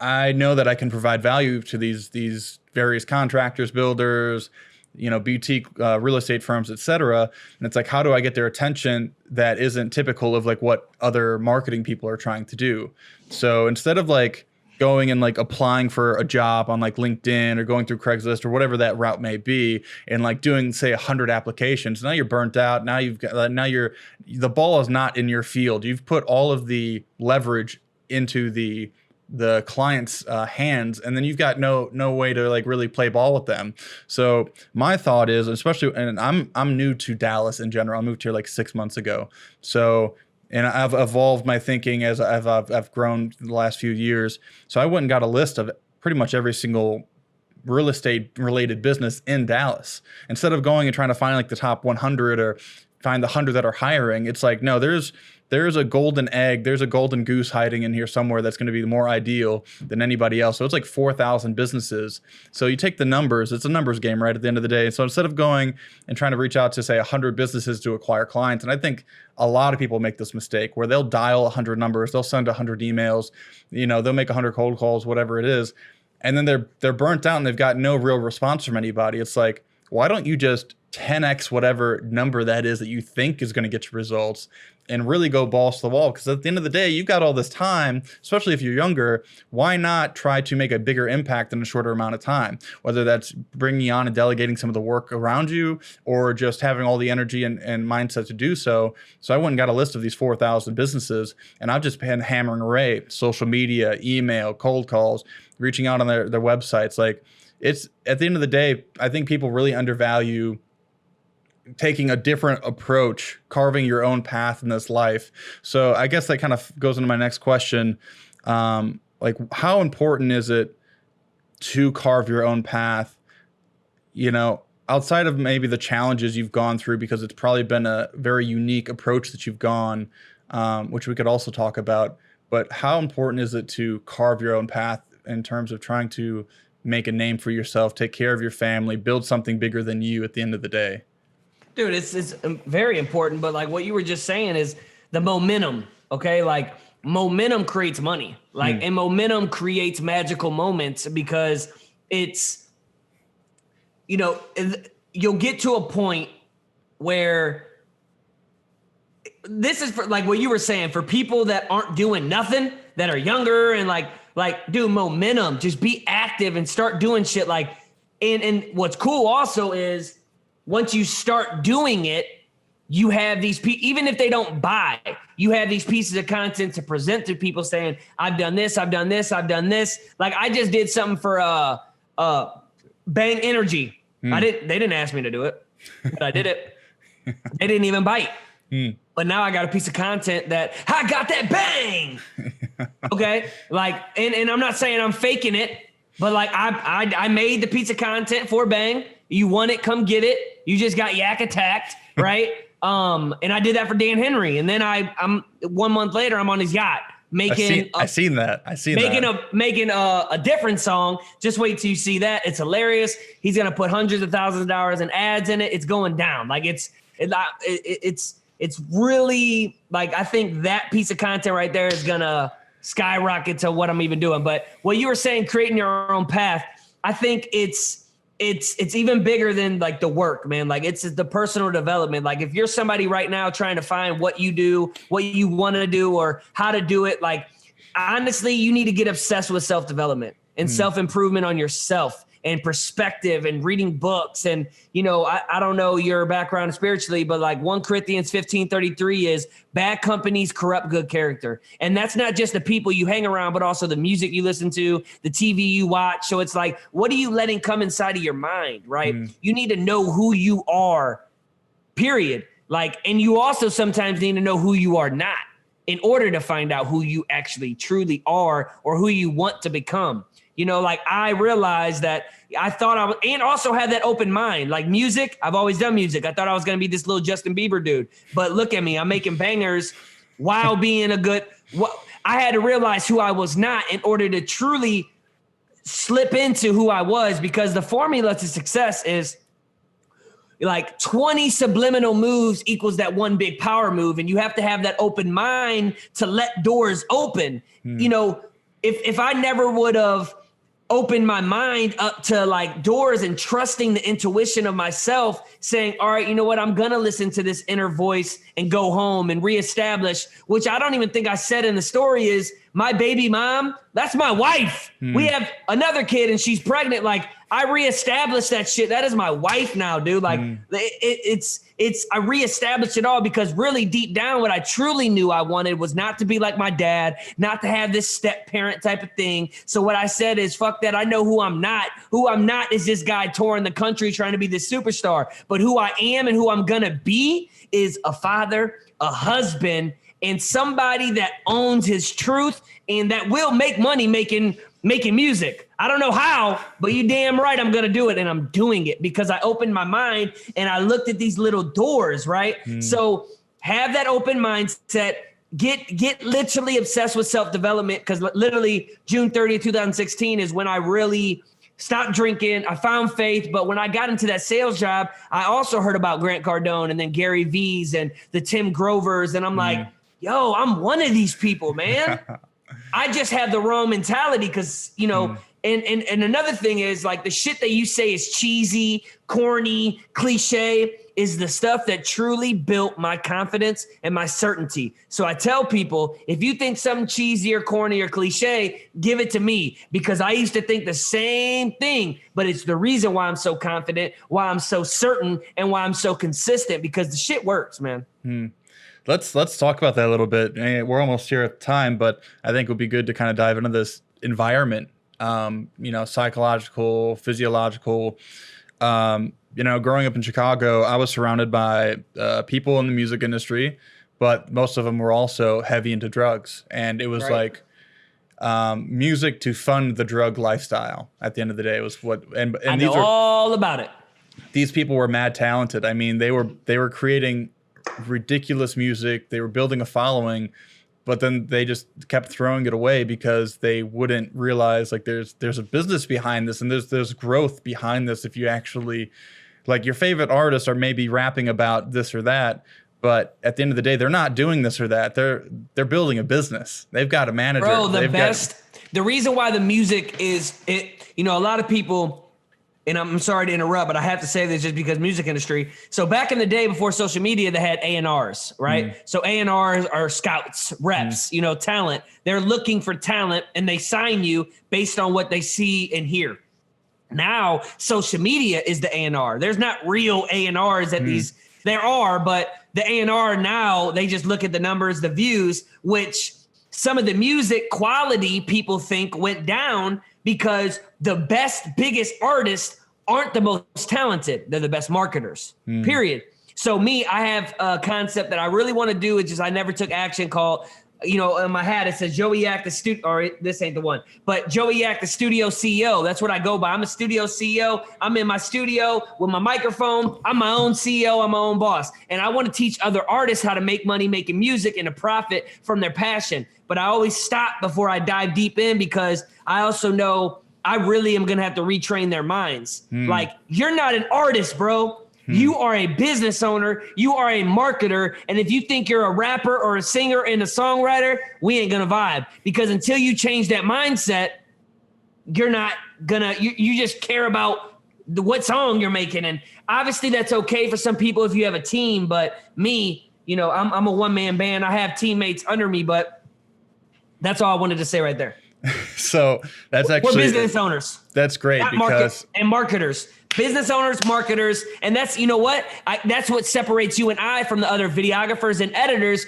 Speaker 1: I know that I can provide value to these various contractors, builders, boutique real estate firms, etc. And it's like, how do I get their attention that isn't typical of like what other marketing people are trying to do? So instead of like going and like applying for a job on like LinkedIn or going through Craigslist or whatever that route may be, and like doing say 100 applications, now you're burnt out. Now the ball is not in your field. You've put all of the leverage into the client's hands, and then you've got no way to like really play ball with them. So my thought is, especially, and I'm new to Dallas in general. I moved here like 6 months ago. So, and I've evolved my thinking as I've grown in the last few years. So I went and got a list of pretty much every single real estate related business in Dallas. Instead of going and trying to find like the top 100 or find the 100 that are hiring, it's like, no, there's a golden egg, there's a golden goose hiding in here somewhere that's going to be more ideal than anybody else. So it's like 4,000 businesses. So you take the numbers, it's a numbers game, right, at the end of the day. So instead of going and trying to reach out to say 100 businesses to acquire clients, and I think a lot of people make this mistake where they'll dial 100 numbers, they'll send 100 emails, they'll make 100 cold calls, whatever it is, and then they're burnt out and they've got no real response from anybody. It's like, why don't you just 10x whatever number that is that you think is going to get you results and really go balls to the wall? Because at the end of the day, you've got all this time, especially if you're younger. Why not try to make a bigger impact in a shorter amount of time? Whether that's bringing on and delegating some of the work around you or just having all the energy and mindset to do so. So I went and got a list of these 4,000 businesses, and I've just been hammering away social media, email, cold calls, reaching out on their websites. Like, it's at the end of the day, I think people really undervalue taking a different approach, carving your own path in this life. So I guess that kind of goes into my next question. Like, how important is it to carve your own path, outside of maybe the challenges you've gone through, because it's probably been a very unique approach that you've gone, which we could also talk about. But how important is it to carve your own path in terms of trying to make a name for yourself, take care of your family, build something bigger than you at the end of the day?
Speaker 2: Dude, it's very important, but like what you were just saying is the momentum, okay? Like momentum creates money, and momentum creates magical moments, because it's, you'll get to a point where this is for like what you were saying, for people that aren't doing nothing, that are younger and like do momentum, just be active and start doing shit. Like, and what's cool also is, once you start doing it, you have these people, even if they don't buy, you have these pieces of content to present to people saying, I've done this, I've done this, I've done this. Like, I just did something for Bang Energy. They didn't ask me to do it, but I did it. They didn't even bite. But now I got a piece of content that I got that bang. Okay. Like, and I'm not saying I'm faking it, but like I made the piece of content for Bang. You want it, come get it. You just got YAK attacked, right? And I did that for Dan Henry. And then I'm 1 month later, I'm on his yacht making.
Speaker 1: I seen that.
Speaker 2: Making a different song. Just wait till you see that. It's hilarious. He's gonna put hundreds of thousands of dollars in ads in it. It's going down. Like it's really like, I think that piece of content right there is gonna skyrocket to what I'm even doing. But what you were saying, creating your own path, I think it's even bigger than like the work, man. Like, it's the personal development. Like, if you're somebody right now trying to find what you do, what you want to do, or how to do it, like, honestly, you need to get obsessed with self-development and self-improvement on yourself and perspective and reading books. And, I don't know your background spiritually, but like 1 Corinthians 15:33 is bad companies corrupt good character. And that's not just the people you hang around, but also the music you listen to, the TV you watch. So it's like, what are you letting come inside of your mind, right? You need to know who you are, period. Like, and you also sometimes need to know who you are not. in order to find out who you actually truly are or who you want to become. You know, like I realized that I thought I was, and also had that open mind. Like music, I've always done music. I thought I was going to be this little Justin Bieber dude, but look at me, I'm making bangers while being a good. I had to realize who I was not in order to truly slip into who I was, because the formula to success is like 20 subliminal moves equals that one big power move. And you have to have that open mind to let doors open. You know, if I never would have opened my mind up to like doors and trusting the intuition of myself, saying, all right, you know what, I'm going to listen to this inner voice and go home and reestablish, which I don't even think I said in the story, is my baby mom. That's my wife. We have another kid and she's pregnant. Like I reestablished that shit. That is my wife now, dude. Like I reestablished it all, because really deep down, what I truly knew I wanted was not to be like my dad, not to have this step parent type of thing. So what I said is, fuck that. I know who I'm not. Who I'm not is this guy touring the country trying to be this superstar. But who I am and who I'm going to be is a father, a husband, and somebody that owns his truth and that will make money making music. I don't know how, but you damn right I'm going to do it. And I'm doing it because I opened my mind and I looked at these little doors, right? So have that open mindset, get literally obsessed with self-development, because literally June 30th, 2016 is when I really stopped drinking. I found faith. But when I got into that sales job, I also heard about Grant Cardone and then Gary V's and the Tim Grovers. And I'm like, yo, I'm one of these people, man. I just have the wrong mentality, because, you know, and another thing is like the shit that you say is cheesy, corny, cliche is the stuff that truly built my confidence and my certainty. So I tell people, if you think something cheesy or corny or cliche, give it to me, because I used to think the same thing, but it's the reason why I'm so confident, why I'm so certain, and why I'm so consistent, because the shit works, man.
Speaker 1: Let's talk about that a little bit. We're almost here at time, but I think it would be good to kind of dive into this environment, you know, psychological, physiological. You know, growing up in Chicago, I was surrounded by people in the music industry, but most of them were also heavy into drugs. And it was like music to fund the drug lifestyle. At the end of the day, it was what, and
Speaker 2: I know all about it.
Speaker 1: These people were mad talented. I mean, they were creating ridiculous music. They were building a following, but then they just kept throwing it away because they wouldn't realize like there's a business behind this, and there's growth behind this. If you actually, like, your favorite artists are maybe rapping about this or that, but at the end of the day, they're not doing this or that. They're building a business. They've got a manager.
Speaker 2: Bro, the reason why the music is it, you know, a lot of people, and I'm sorry to interrupt, but I have to say this just because music industry. So back in the day before social media, they had A&Rs, right? So A&Rs are scouts, reps, you know, talent. They're looking for talent and they sign you based on what they see and hear. Now, social media is the A&R. There's not real A&Rs at these. There are, but the A&R now, they just look at the numbers, the views, which some of the music quality people think went down because the best, biggest artists aren't the most talented. They're the best marketers, period. So me, I have a concept that I really want to do. It's just I never took action, called, you know, in my hat, it says Joey YAK, the studio, or this ain't the one, but Joey YAK, the studio CEO. That's what I go by. I'm a studio CEO. I'm in my studio with my microphone. I'm my own CEO. I'm my own boss. And I want to teach other artists how to make money making music and to profit from their passion. But I always stop before I dive deep in, because I also know I really am going to have to retrain their minds. Like, you're not an artist, bro. You are a business owner. You are a marketer. And if you think you're a rapper or a singer and a songwriter, we ain't going to vibe. Because until you change that mindset, you're not going to, you just care about what song you're making. And obviously that's okay for some people if you have a team. But me, you know, I'm a one-man band. I have teammates under me, but that's all I wanted to say right there.
Speaker 1: So that's
Speaker 2: We're
Speaker 1: actually
Speaker 2: business owners.
Speaker 1: That's great because
Speaker 2: and marketers, business owners, marketers. And that's, you know what, that's what separates you and I from the other videographers and editors,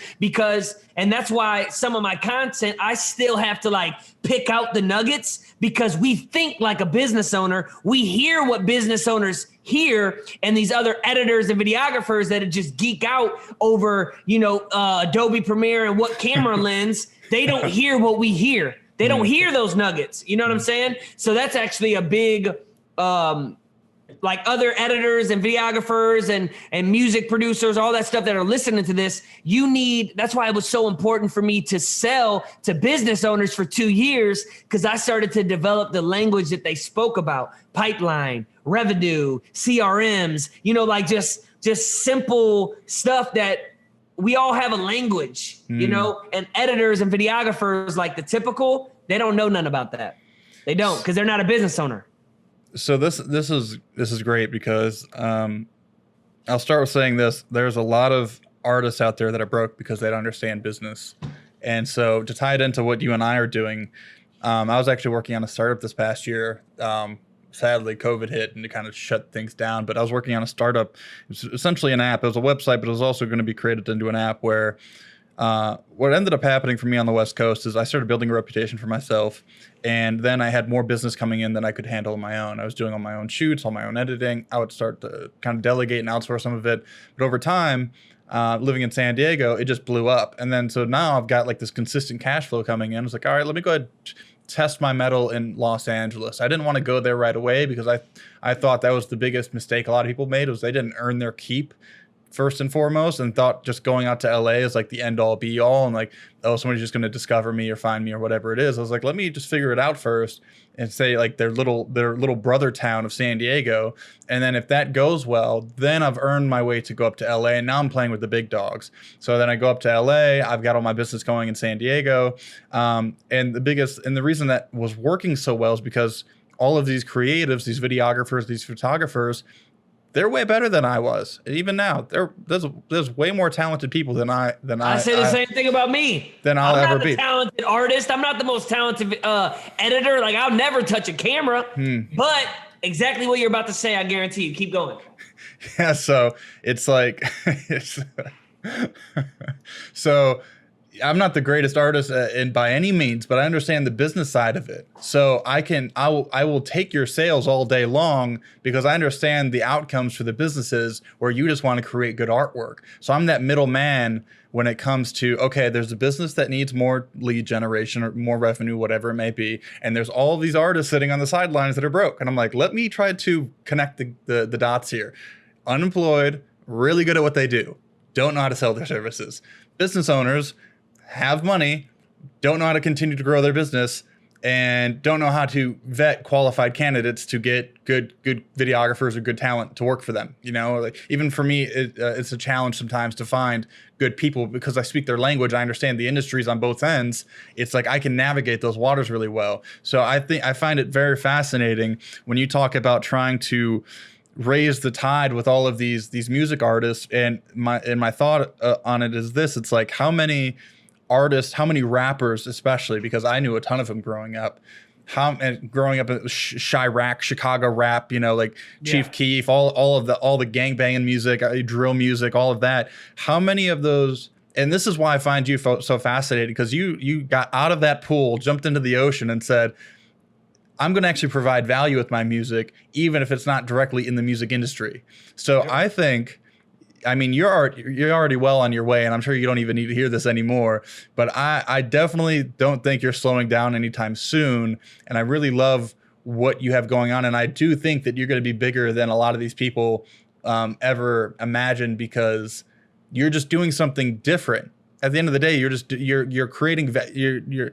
Speaker 2: and that's why some of my content, I still have to like pick out the nuggets, because we think like a business owner. We hear what business owners hear, and these other editors and videographers that just geek out over, Adobe Premiere and what camera lens, they don't hear what we hear. They don't hear those nuggets. You know what I'm saying? So that's actually a big, like other editors and videographers and music producers, all that stuff that are listening to this, that's why it was so important for me to sell to business owners for 2 years, because I started to develop the language that they spoke about: pipeline, revenue, CRMs, like just simple stuff that we all have a language, and editors and videographers, like the typical, they don't know none about that. They don't, because they're not a business owner.
Speaker 1: So this is great, because I'll start with saying this. There's a lot of artists out there that are broke because they don't understand business. And so to tie it into what you and I are doing, I was actually working on a startup this past year. Sadly, COVID hit and it kind of shut things down. But I was working on a startup. It was essentially an app. It was a website, but it was also going to be created into an app where what ended up happening for me on the West Coast is I started building a reputation for myself. And then I had more business coming in than I could handle on my own. I was doing all my own shoots, all my own editing. I would start to kind of delegate and outsource some of it. But over time, living in San Diego, it just blew up. And then so now I've got like this consistent cash flow coming in. I was like, all right, let me go ahead test my mettle in Los Angeles. I didn't want to go there right away because I thought that was the biggest mistake a lot of people made, was they didn't earn their keep first and foremost, and thought just going out to LA is like the end all be all, and like, oh, somebody's just going to discover me or find me or whatever it is. I was like, let me just figure it out first and say like their little brother town of San Diego. And then if that goes well, then I've earned my way to go up to LA, and now I'm playing with the big dogs. So then I go up to LA, I've got all my business going in San Diego. And the reason that was working so well is because all of these creatives, these videographers, these photographers, they're way better than I was. Even now, there's way more talented people than I
Speaker 2: say the same thing about me.
Speaker 1: Than I'll ever be.
Speaker 2: I'm not the talented artist. I'm not the most talented editor. Like, I'll never touch a camera. But exactly what you're about to say, I guarantee you. Keep going.
Speaker 1: Yeah. So it's like, so I'm not the greatest artist by any means, but I understand the business side of it. So I will take your sales all day long because I understand the outcomes for the businesses where you just want to create good artwork. So I'm that middleman when it comes to, okay, there's a business that needs more lead generation or more revenue, whatever it may be. And there's all these artists sitting on the sidelines that are broke. And I'm like, let me try to connect the dots here. Unemployed, really good at what they do, don't know how to sell their services. Business owners have money, don't know how to continue to grow their business, and don't know how to vet qualified candidates to get good videographers or good talent to work for them. Like, even for me, it's a challenge sometimes to find good people because I speak their language. I understand the industries on both ends. It's like I can navigate those waters really well. So I find it very fascinating when you talk about trying to raise the tide with all of these music artists. And my thought on it is this: it's like, how many artists, how many rappers, especially because I knew a ton of them growing up. Growing up in Chirac, Chicago rap, like Chief Keef, all the gangbanging music, drill music, all of that. How many of those? And this is why I find you so fascinating, because you got out of that pool, jumped into the ocean, and said, I'm going to actually provide value with my music, even if it's not directly in the music industry. So I think, you're already well on your way, and I'm sure you don't even need to hear this anymore. But I definitely don't think you're slowing down anytime soon. And I really love what you have going on. And I do think that you're going to be bigger than a lot of these people ever imagined, because you're just doing something different. At the end of the day, you're creating you're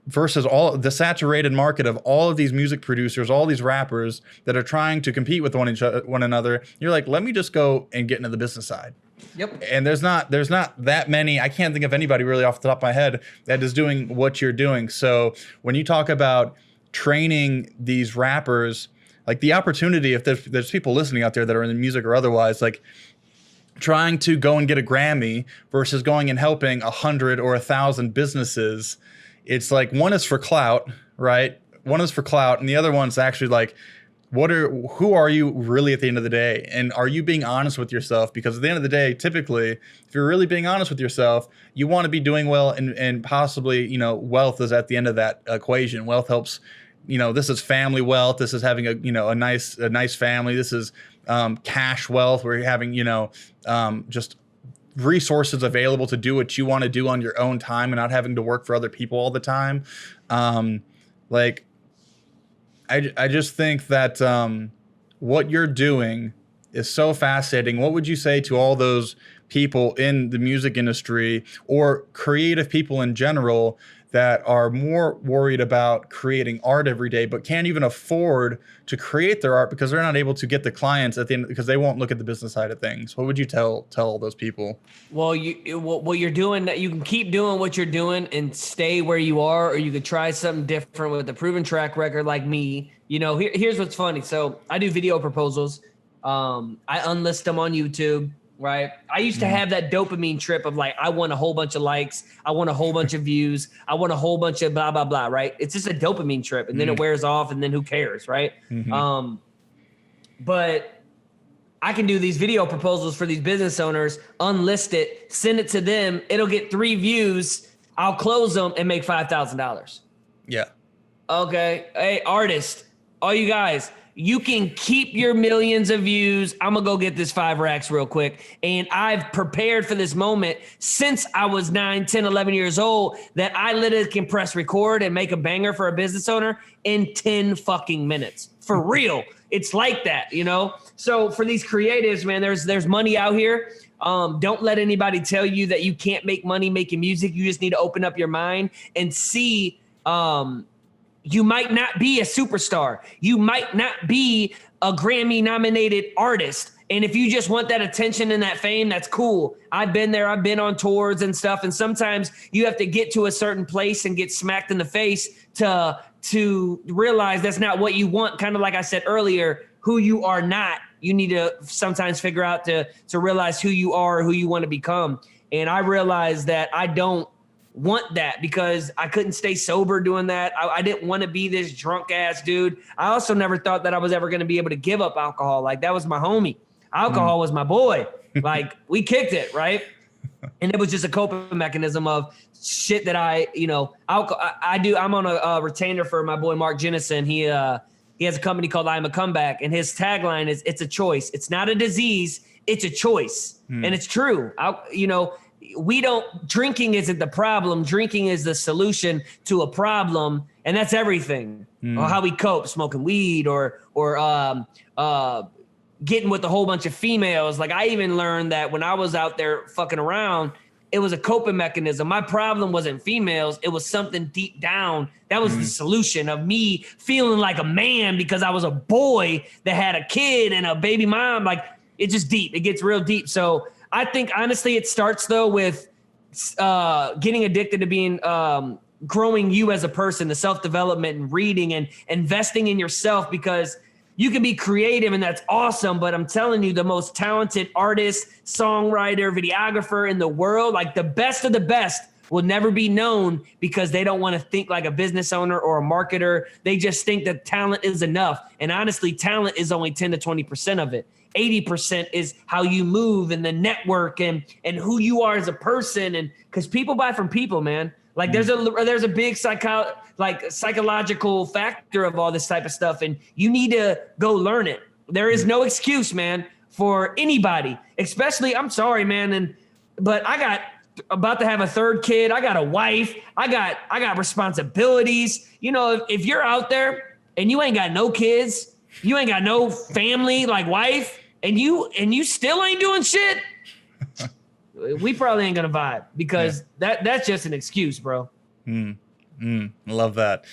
Speaker 1: versus all the saturated market of all of these music producers, all these rappers that are trying to compete with one another. You're like, let me just go and get into the business side.
Speaker 2: Yep.
Speaker 1: And there's not that many. I can't think of anybody really off the top of my head that is doing what you're doing. So when you talk about training these rappers, like the opportunity, if there's people listening out there that are in the music or otherwise, like trying to go and get a Grammy versus going and helping 100 or 1,000 businesses, it's like one is for clout, right? One is for clout, and the other one's actually like, who are you really at the end of the day? And are you being honest with yourself? Because at the end of the day, typically, if you're really being honest with yourself, you want to be doing well, and possibly, you know, wealth is at the end of that equation. Wealth helps, you know, this is family wealth. This is having a nice family. This is cash wealth, where you're having, you know, just resources available to do what you want to do on your own time and not having to work for other people all the time. I just think that what you're doing is so fascinating. What would you say to all those people in the music industry or creative people in general that are more worried about creating art every day, but can't even afford to create their art because they're not able to get the clients at the end, because they won't look at the business side of things? What would you tell those people?
Speaker 2: Well, what you're doing, you can keep doing what you're doing and stay where you are, or you could try something different with a proven track record like me. You know, here's what's funny. So I do video proposals. I unlist them on YouTube. Right. I used to have that dopamine trip of like, I want a whole bunch of likes. I want a whole bunch of views. I want a whole bunch of blah, blah, blah. Right. It's just a dopamine trip, and then it wears off, and then who cares? Right. But I can do these video proposals for these business owners, unlist it, send it to them. It'll get 3 views. I'll close them and make $5,000.
Speaker 1: Yeah.
Speaker 2: Okay. Hey, artist, all you guys, you can keep your millions of views. I'm going to go get this 5 racks real quick. And I've prepared for this moment since I was 9, 10, 11 years old, that I literally can press record and make a banger for a business owner in 10 fucking minutes. For real. It's like that, you know? So for these creatives, man, there's money out here. Don't let anybody tell you that you can't make money making music. You just need to open up your mind and see, you might not be a superstar. You might not be a Grammy-nominated artist. And if you just want that attention and that fame, that's cool. I've been there. I've been on tours and stuff. And sometimes you have to get to a certain place and get smacked in the face to realize that's not what you want. Kind of like I said earlier, who you are not. You need to sometimes figure out to realize who you are, who you want to become. And I realized that I don't want that, because I couldn't stay sober doing that. I didn't want to be this drunk ass dude. I also never thought that I was ever going to be able to give up alcohol. Like, that was my homie. Alcohol was my boy. Like, we kicked it, right? And it was just a coping mechanism of shit that I'm on a retainer for my boy Mark Jennison. He has a company called I'm a Comeback, and his tagline is, it's a choice. It's not a disease, it's a choice. And it's true. Drinking isn't the problem. Drinking is the solution to a problem. And that's everything. Or how we cope, smoking weed or getting with a whole bunch of females. Like, I even learned that when I was out there fucking around, it was a coping mechanism. My problem wasn't females. It was something deep down. That was the solution of me feeling like a man because I was a boy that had a kid and a baby mom. Like, it's just deep. It gets real deep. So I think, honestly, it starts, though, with getting addicted to being growing you as a person, the self-development and reading and investing in yourself, because you can be creative and that's awesome. But I'm telling you, the most talented artist, songwriter, videographer in the world, like the best of the best, will never be known because they don't want to think like a business owner or a marketer. They just think that talent is enough. And honestly, talent is only 10 to 20% of it. 80% is how you move and the network and who you are as a person. And because people buy from people, man. Like, there's a big psychological factor of all this type of stuff, and you need to go learn it. There is no excuse, man, for anybody, especially, I'm sorry, man, but I got about to have a 3rd kid. I got a wife. I got responsibilities. You know, if you're out there and you ain't got no kids, you ain't got no family, like wife, and you still ain't doing shit, we probably ain't gonna vibe, because that's just an excuse, bro.
Speaker 1: Love that.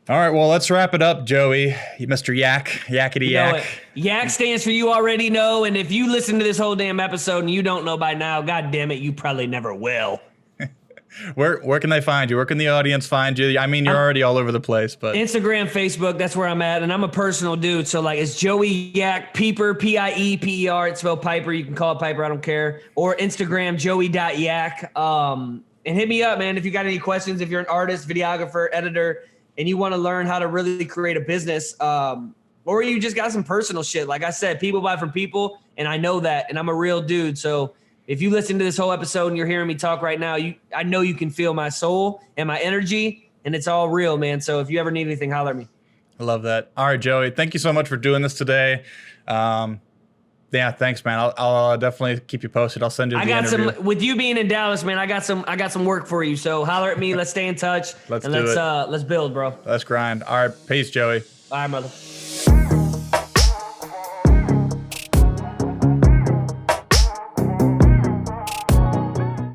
Speaker 1: All right, well, let's wrap it up, Joey. Mr. Yak, yakety yak.
Speaker 2: YAK stands for you already know, and if you listen to this whole damn episode and you don't know by now, god damn it, you probably never will.
Speaker 1: Where can they find you? Where can the audience find you? I mean, you're already all over the place, but
Speaker 2: Instagram, Facebook, that's where I'm at. And I'm a personal dude. So, like, it's Joey Yak Pieper, Pieper. It's spelled Piper. You can call it Piper. I don't care. Or Instagram, joey.yak. And hit me up, man, if you got any questions, if you're an artist, videographer, editor, and you want to learn how to really create a business, or you just got some personal shit. Like I said, people buy from people, and I know that, and I'm a real dude. So if you listen to this whole episode and you're hearing me talk right now, I know you can feel my soul and my energy, and it's all real, man. So if you ever need anything, holler at me.
Speaker 1: I love that. All right, Joey, thank you so much for doing this today. Yeah, thanks, man. I'll definitely keep you posted. I'll send you the interview.
Speaker 2: With you being in Dallas, man, I got some work for you. So holler at me. Let's stay in touch.
Speaker 1: Let's
Speaker 2: build, bro.
Speaker 1: Let's grind. All right, peace, Joey.
Speaker 2: All right, brother.